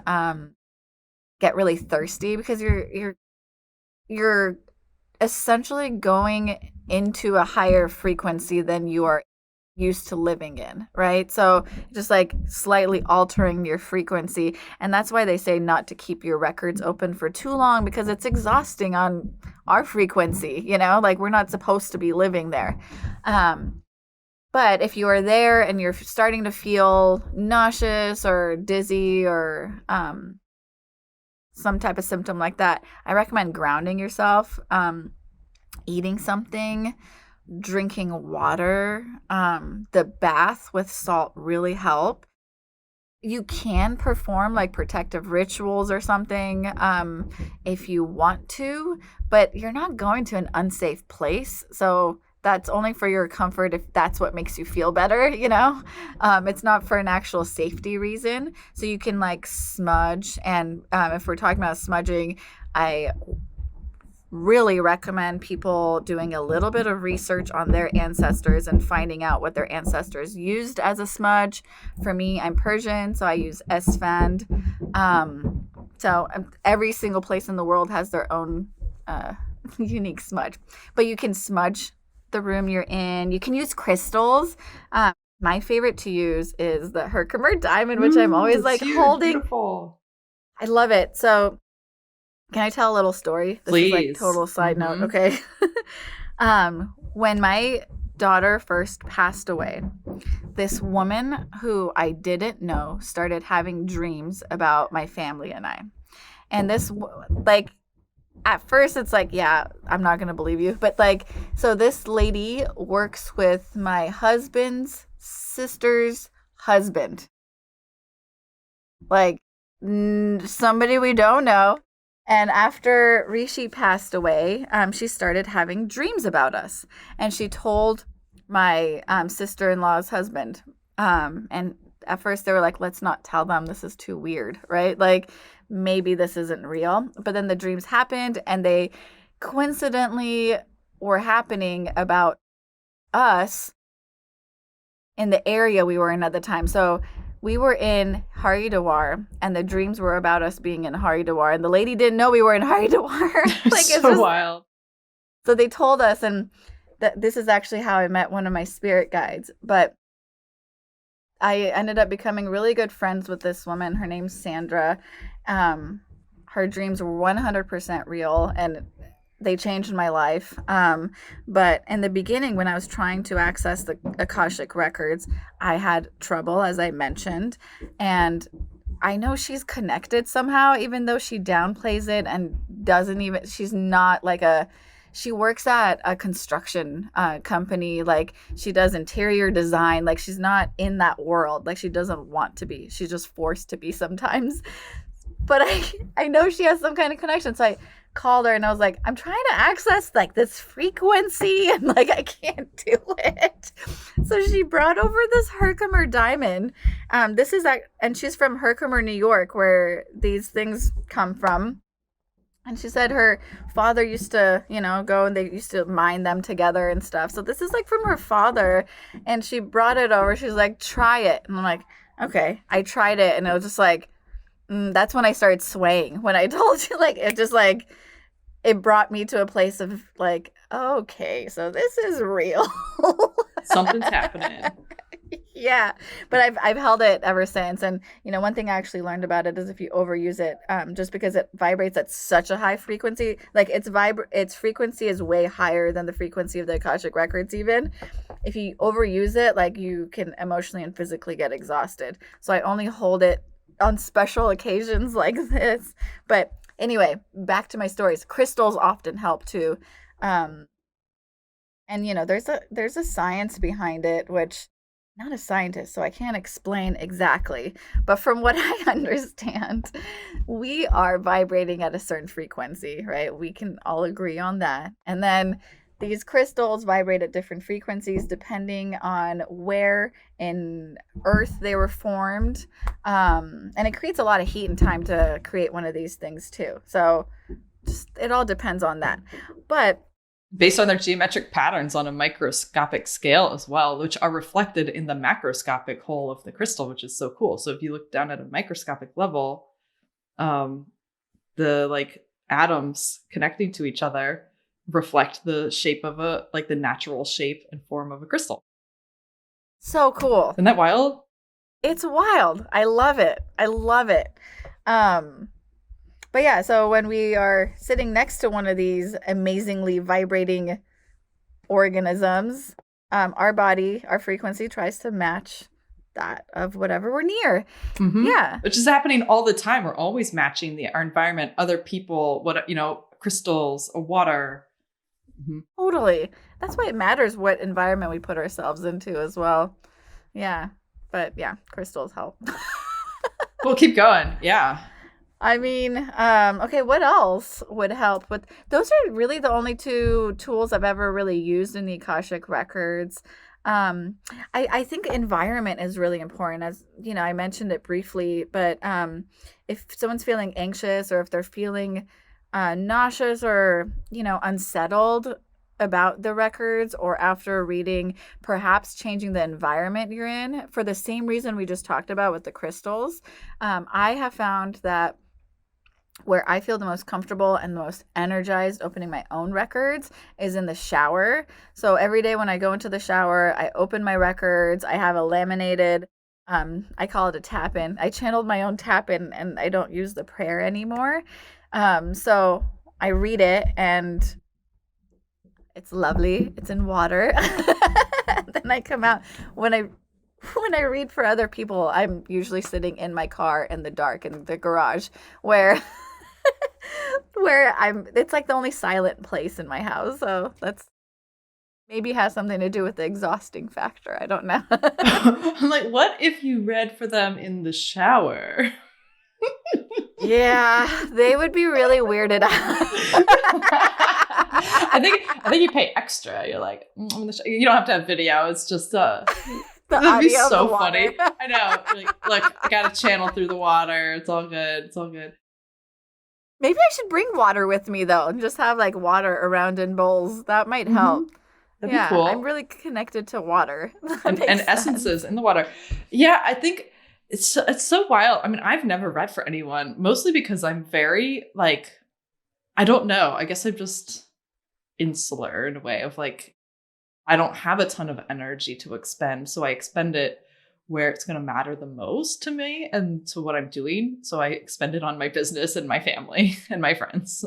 get really thirsty because you're essentially going into a higher frequency than you are used to living in, right? So just like slightly altering your frequency. And that's why they say not to keep your records open for too long, because it's exhausting on our frequency, like we're not supposed to be living there. But if you are there and you're starting to feel nauseous or dizzy or some type of symptom like that, I recommend grounding yourself, eating something, drinking water. The bath with salt really help. You can perform like protective rituals or something if you want to, but you're not going to an unsafe place. So that's only for your comfort if that's what makes you feel better, it's not for an actual safety reason. So you can like smudge. And if we're talking about smudging, I really recommend people doing a little bit of research on their ancestors and finding out what their ancestors used as a smudge. For me, I'm Persian, so I use Esfand. So every single place in the world has their own unique smudge. But you can smudge the room you're in. You can use crystals. My favorite to use is the Herkimer diamond, which I'm always like huge, holding. Beautiful. I love it. So can I tell a little story? This Please. is like total side note. Okay. When my daughter first passed away, this woman who I didn't know started having dreams about my family and I. And this, like, at first it's like, yeah, I'm not going to believe you. But like, so this lady works with my husband's sister's husband. Like, somebody we don't know. And after Rishi passed away, she started having dreams about us. And she told my sister-in-law's husband. And at first they were like, let's not tell them, this is too weird, right? Like, maybe this isn't real. But then the dreams happened, and they coincidentally were happening about us in the area we were in at the time. So we were in Haridwar, and the dreams were about us being in Haridwar, and the lady didn't know we were in Haridwar. Like, it's so wild. So they told us, and this is actually how I met one of my spirit guides. But I ended up becoming really good friends with this woman. Her name's Sandra. Her dreams were 100% real, and they changed my life. But in the beginning, when I was trying to access the Akashic Records, I had trouble, as I mentioned. And I know she's connected somehow, even though she downplays it and she's not like she works at a construction company. Like, she does interior design. Like, she's not in that world. Like, she doesn't want to be. She's just forced to be sometimes. But I know she has some kind of connection. So I called her and I was like, I'm trying to access like this frequency, and like I can't do it. So she brought over this Herkimer diamond. And she's from Herkimer, New York, where these things come from. And she said her father used to, go and they used to mine them together and stuff. So this is like from her father. And she brought it over. She's like, try it. And I'm like, okay. I tried it, and it was just like, that's when I started swaying. When I told you, like, it just like, it brought me to a place of like, okay, so this is real. Something's happening. Yeah, but I've held it ever since. And one thing I actually learned about it is if you overuse it, just because it vibrates at such a high frequency, like its frequency is way higher than the frequency of the Akashic Records. Even if you overuse it, like, you can emotionally and physically get exhausted. So I only hold it on special occasions like this. But anyway, back to my stories. Crystals often help too. And there's a science behind it, which, not a scientist, so I can't explain exactly. But from what I understand, we are vibrating at a certain frequency, right? We can all agree on that. And then these crystals vibrate at different frequencies depending on where in Earth they were formed. And it creates a lot of heat and time to create one of these things too. So it all depends on that. But based on their geometric patterns on a microscopic scale as well, which are reflected in the macroscopic whole of the crystal, which is so cool. So if you look down at a microscopic level, the like atoms connecting to each other reflect the shape of the natural shape and form of a crystal. So cool. Isn't that wild? It's wild. I love it. I love it. But yeah, so when we are sitting next to one of these amazingly vibrating organisms, our body, our frequency tries to match that of whatever we're near. Mm-hmm. Yeah. Which is happening all the time. We're always matching our environment, other people, crystals, water. Mm-hmm. Totally. That's why it matters what environment we put ourselves into as well. Yeah. But yeah, crystals help. We'll keep going. Yeah. I mean, okay, what else would help with those are really the only two tools I've ever really used in the Akashic Records. I think environment is really important. As you know, I mentioned it briefly, but if someone's feeling anxious or if they're feeling nauseous or, unsettled about the records or after reading, perhaps changing the environment you're in for the same reason we just talked about with the crystals. I have found that where I feel the most comfortable and the most energized opening my own records is in the shower. So every day when I go into the shower, I open my records. I have a laminated, I call it a tap in. I channeled my own tap in and I don't use the prayer anymore. So I read it and it's lovely. It's in water. Then I come out when I read for other people, I'm usually sitting in my car in the dark in the garage where it's like the only silent place in my house. So that's maybe has something to do with the exhausting factor. I don't know. I'm like, what if you read for them in the shower? Yeah, they would be really weirded out. I think you pay extra. You're like, I'm in the you don't have to have video. It's just The that'd be audio of so the water. funny. I know. You're like, look, I got a channel through the water. It's all good. It's all good. Maybe I should bring water with me though, and just have like water around in bowls. That might help. That'd Yeah, be cool. I'm really connected to water. and essences in the water. Yeah, I think it's so wild. I mean, I've never read for anyone, mostly because I'm very like, I don't know. I guess I'm just insular in a way of like, I don't have a ton of energy to expend, so I expend it where it's going to matter the most to me and to what I'm doing. So I expend it on my business and my family and my friends.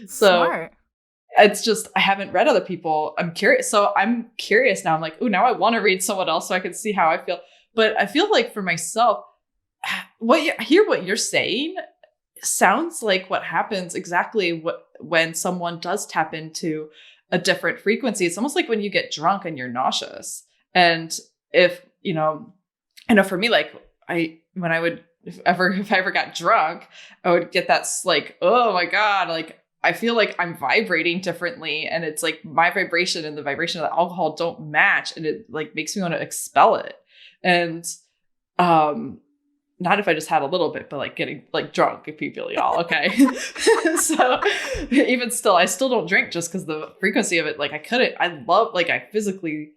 So Smart. it's just, I haven't read other people. I'm curious. So I'm curious now. I'm like, oh, now I want to read someone else so I can see how I feel. But I feel like for myself, what you're saying sounds like what happens exactly when someone does tap into a different frequency. It's almost like when you get drunk and you're nauseous. And if for me, like if I ever got drunk, I would get that like, oh my God, like I feel like I'm vibrating differently. And it's like my vibration and the vibration of the alcohol don't match. And it like makes me want to expel it. And not if I just had a little bit, but like getting like drunk, if you feel y'all. Okay. So even still, I still don't drink just because the frequency of it, like I physically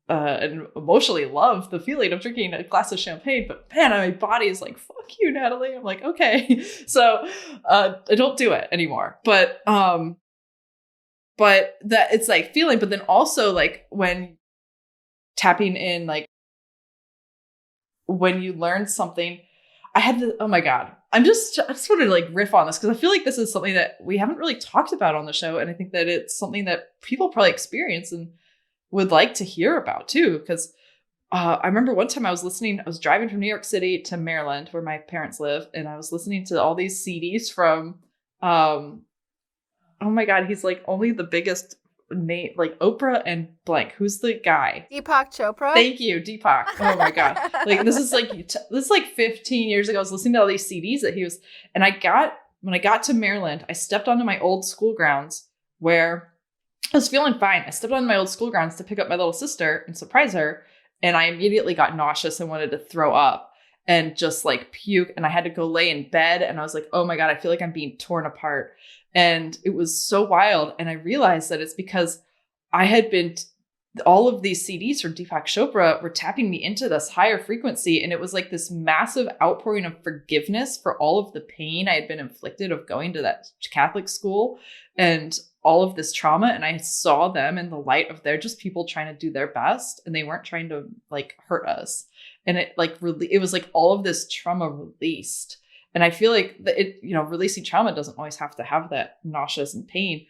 and emotionally love the feeling of drinking a glass of champagne, but man, my body is like, fuck you, Natalie. I'm like, okay. So I don't do it anymore. But that it's like feeling, but then also like when tapping in, like when you learn something, oh my God, I just want to like riff on this because I feel like this is something that we haven't really talked about on the show. And I think that it's something that people probably experience and would like to hear about too. Because I remember one time I was driving from New York City to Maryland where my parents live. And I was listening to all these CDs from, oh my God, he's like only the biggest name, like Oprah and blank. Who's the guy? Deepak Chopra. Thank you, Deepak. Oh my God. Like this is like 15 years ago. I was listening to all these CDs that he was, and when I got to Maryland, I stepped onto my old school grounds where I was feeling fine. I stepped on my old school grounds to pick up my little sister and surprise her. And I immediately got nauseous and wanted to throw up and just like puke. And I had to go lay in bed. And I was like, oh my God, I feel like I'm being torn apart. And it was so wild. And I realized that it's because I had been, all of these CDs from Deepak Chopra were tapping me into this higher frequency. And it was like this massive outpouring of forgiveness for all of the pain I had been inflicted of going to that Catholic school and all of this trauma, and I saw them in the light of they're just people trying to do their best, and they weren't trying to like hurt us. And it like really, it was like all of this trauma released. And I feel like it, you know, releasing trauma doesn't always have to have that nauseous and pain,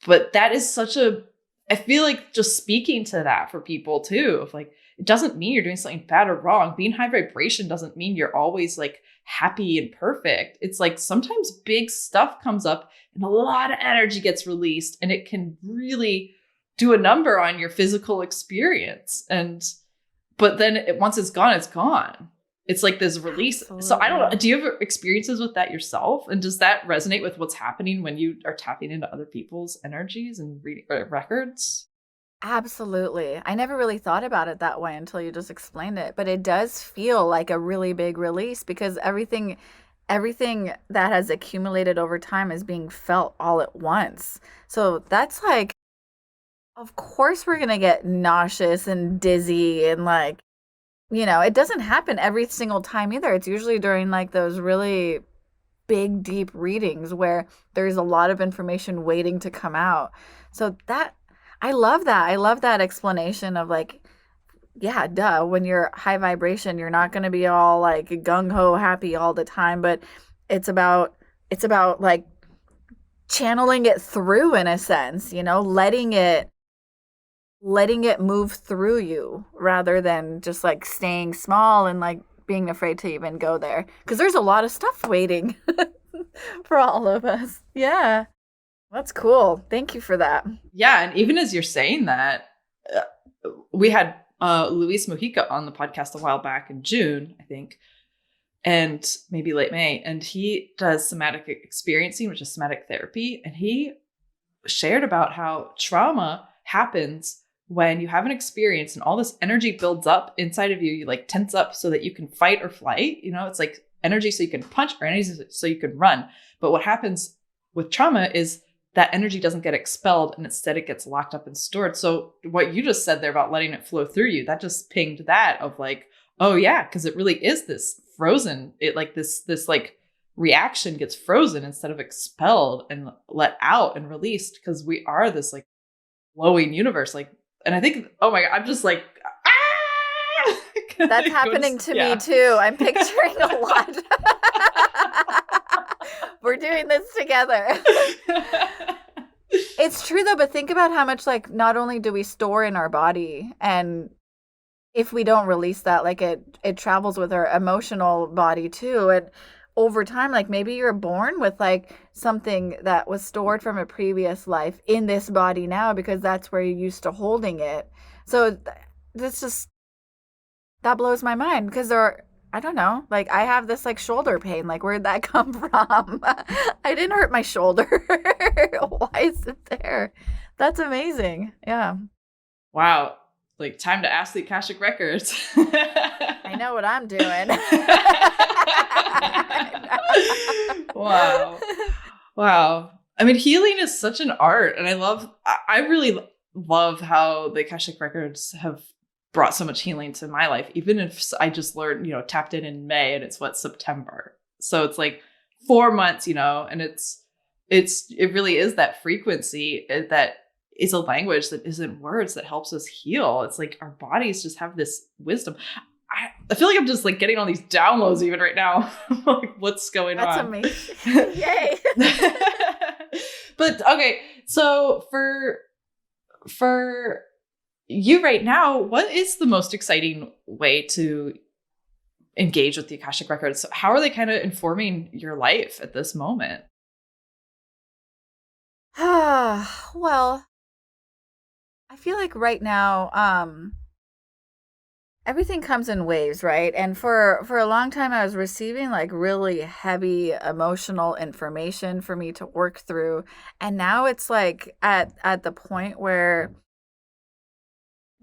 but that is such a, I feel like just speaking to that for people too, of like, it doesn't mean you're doing something bad or wrong. Being high vibration doesn't mean you're always like happy and perfect. It's like sometimes big stuff comes up and a lot of energy gets released, and it can really do a number on your physical experience. And, but then once it's gone, it's gone. It's like this release. Absolutely. So I don't know. Do you have experiences with that yourself? And does that resonate with what's happening when you are tapping into other people's energies and reading records? Absolutely. I never really thought about it that way until you just explained it, but it does feel like a really big release because everything that has accumulated over time is being felt all at once. So that's like, of course we're going to get nauseous and dizzy and like, you know, it doesn't happen every single time either. It's usually during like those really big, deep readings where there's a lot of information waiting to come out. So that, I love that. I love that explanation of like, yeah, duh. When you're high vibration, you're not going to be all like gung ho happy all the time, but it's about like channeling it through in a sense, you know, letting it move through you rather than just like staying small and like being afraid to even go there. Because there's a lot of stuff waiting for all of us. Yeah. That's cool. Thank you for that. Yeah. And even as you're saying that, we had Luis Mujica on the podcast a while back in June, I think, and maybe late May. And he does somatic experiencing, which is somatic therapy. And he shared about how trauma happens when you have an experience and all this energy builds up inside of you. You like tense up so that you can fight or flight. You know, it's like energy so you can punch or energy so you can run. But what happens with trauma is that energy doesn't get expelled and instead it gets locked up and stored. So what you just said there about letting it flow through you, that just pinged that of like, oh yeah, because it really is this frozen, it like this like reaction gets frozen instead of expelled and let out and released, because we are this like flowing universe. Like, and I think, oh my God, I'm just like, ah! That's happening to me too. I'm picturing a lot. We're doing this together. It's true though, but think about how much like not only do we store in our body, and if we don't release that, like it travels with our emotional body too. And over time, like maybe you're born with like something that was stored from a previous life in this body now because that's where you're used to holding it. So that's just, that blows my mind because I don't know, like I have this like shoulder pain. Like where'd that come from? I didn't hurt my shoulder. Why is it there? That's amazing. Yeah. Wow. Like time to ask the Akashic Records. I know what I'm doing. Wow. Wow. I mean, healing is such an art. And I really love how the Akashic Records have brought so much healing to my life, even if I just learned, you know, tapped in May and it's September. So it's like 4 months, you know, and it really is that frequency that is a language that isn't words that helps us heal. It's like our bodies just have this wisdom. I feel like I'm just like getting all these downloads even right now. Like what's going That's on? That's amazing. Yay. But okay, so for you right now, what is the most exciting way to engage with the Akashic Records? How are they kind of informing your life at this moment? Well, I feel like right now, everything comes in waves, right? And for a long time, I was receiving like really heavy emotional information for me to work through, and now it's like at the point where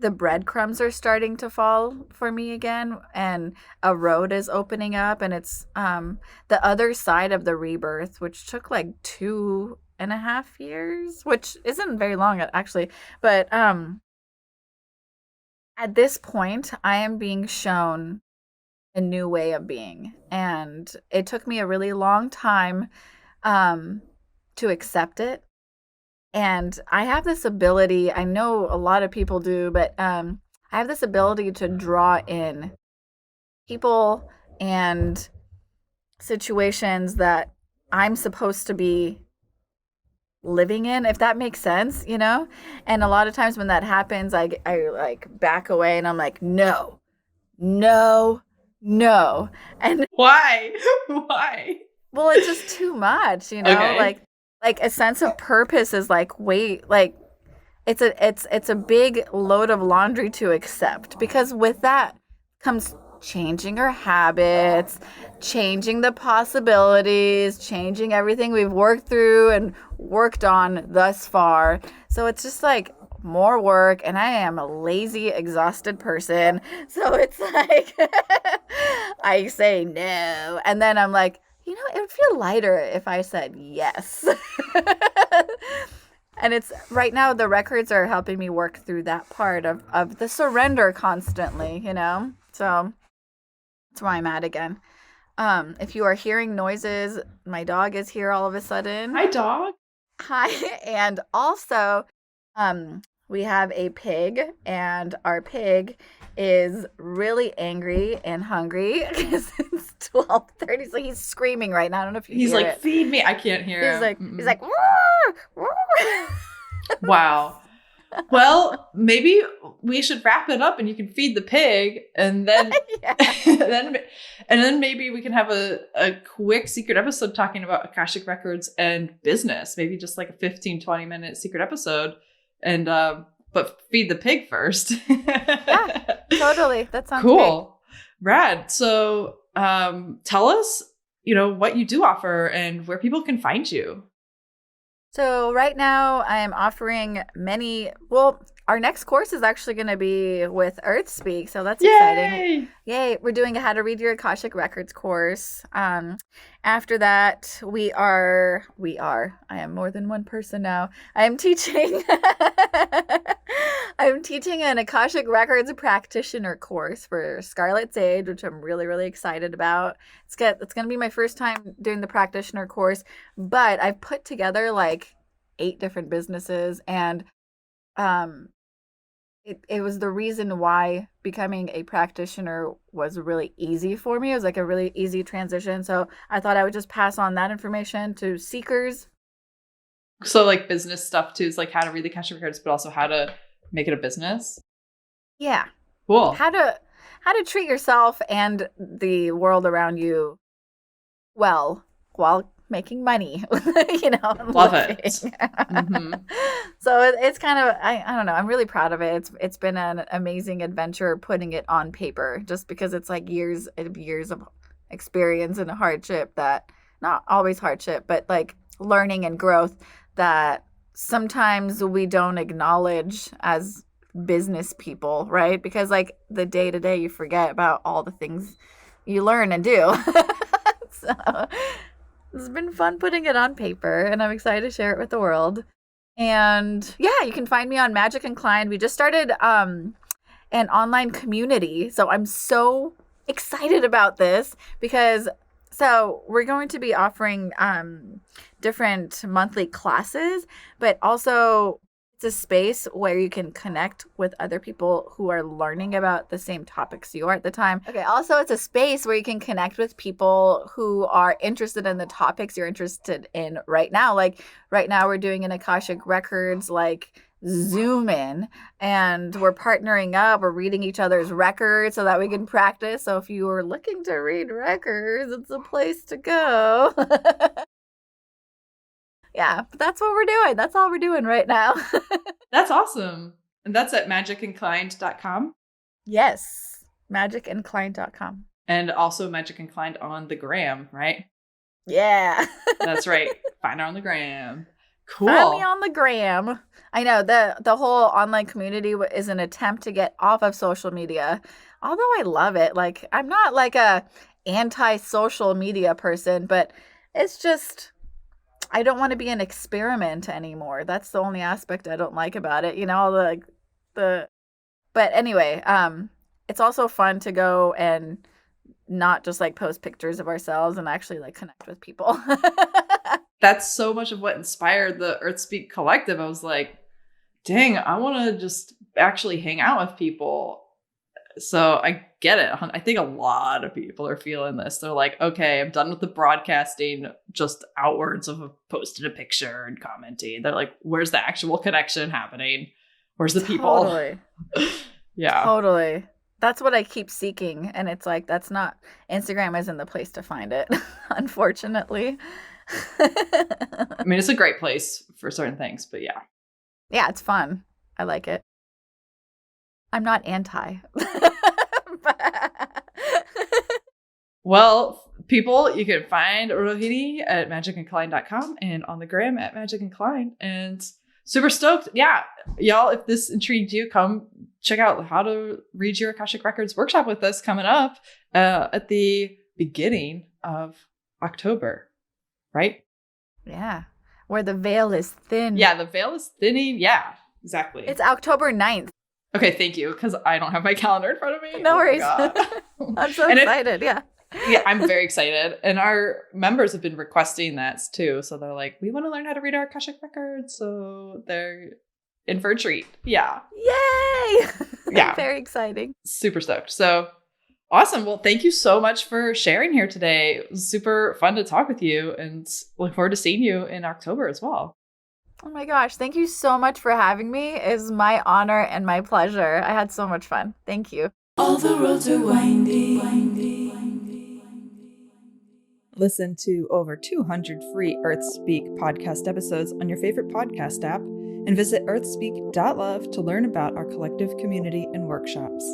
the breadcrumbs are starting to fall for me again, and a road is opening up, and it's the other side of the rebirth, which took like 2.5 years, which isn't very long actually, but at this point I am being shown a new way of being, and it took me a really long time to accept it, And I have this ability, I know a lot of people do, but I have this ability to draw in people and situations that I'm supposed to be living in, if that makes sense, you know? And a lot of times when that happens, I like back away and I'm like, no, no, no. And Why? Why? well, it's just too much, you know? Okay. Like a sense of purpose is like, wait, like it's a big load of laundry to accept, because with that comes changing our habits, changing the possibilities, changing everything we've worked through and worked on thus far. So it's just like more work, and I am a lazy, exhausted person. So it's like I say no, and then I'm like, it would feel lighter if I said yes. And it's right now the records are helping me work through that part of the surrender constantly, So that's where I'm at again. If you are hearing noises, my dog is here all of a sudden. Hi, dog. Hi. And also, we have a pig, and our pig is really angry and hungry because it's 12:30, so he's screaming right now. I don't know if you He's hear like, it. feed me. I can't hear him. He's like, "Roar, roar." Wow. Well, maybe we should wrap it up and you can feed the pig, and then Yeah. then maybe we can have a quick secret episode talking about Akashic Records and business. Maybe just like a 15-20 minute secret episode, and but feed the pig first. Yeah, totally. That sounds Cool. Rad. So tell us, what you do offer and where people can find you. So right now I am offering our next course is actually going to be with Earth Speak. So that's exciting. Yay. We're doing a How to Read Your Akashic Records course. After that, I am more than one person now. I'm teaching an Akashic Records practitioner course for Scarlet Sage, which I'm really, really excited about. It's going to be my first time doing the practitioner course, but I've put together like 8 different businesses, and it was the reason why becoming a practitioner was really easy for me. It was like a really easy transition. So I thought I would just pass on that information to seekers. So like business stuff too, is like how to read the Akashic Records, but also how to make it a business. Yeah. Cool. How to treat yourself and the world around you well while making money, Love it. Mm-hmm. So it's kind of, I don't know, I'm really proud of it. It's been an amazing adventure putting it on paper, just because it's like years of experience and hardship, that not always hardship, but like learning and growth that sometimes we don't acknowledge as business people, right? Because like the day to day you forget about all the things you learn and do. So it's been fun putting it on paper, and I'm excited to share it with the world. And yeah, you can find me on Magic Inclined. We just started an online community, so I'm so excited about this, because we're going to be offering different monthly classes, but also it's a space where you can connect with other people who are learning about the same topics you are at the time. Okay, also it's a space where you can connect with people who are interested in the topics you're interested in right now. Like right now we're doing an Akashic Records like Zoom in, and we're partnering up. We're reading each other's records so that we can practice. So if you are looking to read records, it's a place to go. Yeah, but that's what we're doing. That's all we're doing right now. That's awesome. And that's at magicinclined.com. Yes, magicinclined.com. And also Magic Inclined on the gram, right? Yeah. That's right. Find her on the gram. Cool. Find me on the gram. I know the whole online community is an attempt to get off of social media. Although I love it. Like I'm not like a anti-social media person, but it's just I don't want to be an experiment anymore. That's the only aspect I don't like about it. But anyway, it's also fun to go and not just like post pictures of ourselves and actually like connect with people. that's so much of what inspired the Earthspeak Collective. I was like, dang, I want to just actually hang out with people. So I get it. I think a lot of people are feeling this. They're like, okay, I'm done with the broadcasting just outwards of posting a picture and commenting. They're like, where's the actual connection happening? Where's the people? Totally. Yeah. Totally. That's what I keep seeking. And it's like, that's not, Instagram isn't the place to find it, unfortunately. I mean, it's a great place for certain things, but yeah. Yeah, it's fun. I like it. I'm not anti. Well, people, you can find Rohini at magicandklein.com and on the gram at magicandklein. And super stoked. Yeah, y'all, if this intrigued you, come check out how to read your Akashic Records workshop with us coming up at the beginning of October, right? Yeah, where the veil is thin. Yeah, the veil is thinning. Yeah, exactly. It's October 9th. Okay, thank you, because I don't have my calendar in front of me. No worries. God. I'm so excited. Yeah, I'm very excited. And our members have been requesting that too. So they're like, we want to learn how to read our Akashic Records. So they're in for a treat. Yeah. Yay! Yeah. Very exciting. Super stoked. So awesome. Well, thank you so much for sharing here today. It was super fun to talk with you and look forward to seeing you in October as well. Oh my gosh. Thank you so much for having me. It's my honor and my pleasure. I had so much fun. Thank you. All the roads are windy. Listen to over 200 free Earthspeak podcast episodes on your favorite podcast app and visit earthspeak.love to learn about our collective community and workshops.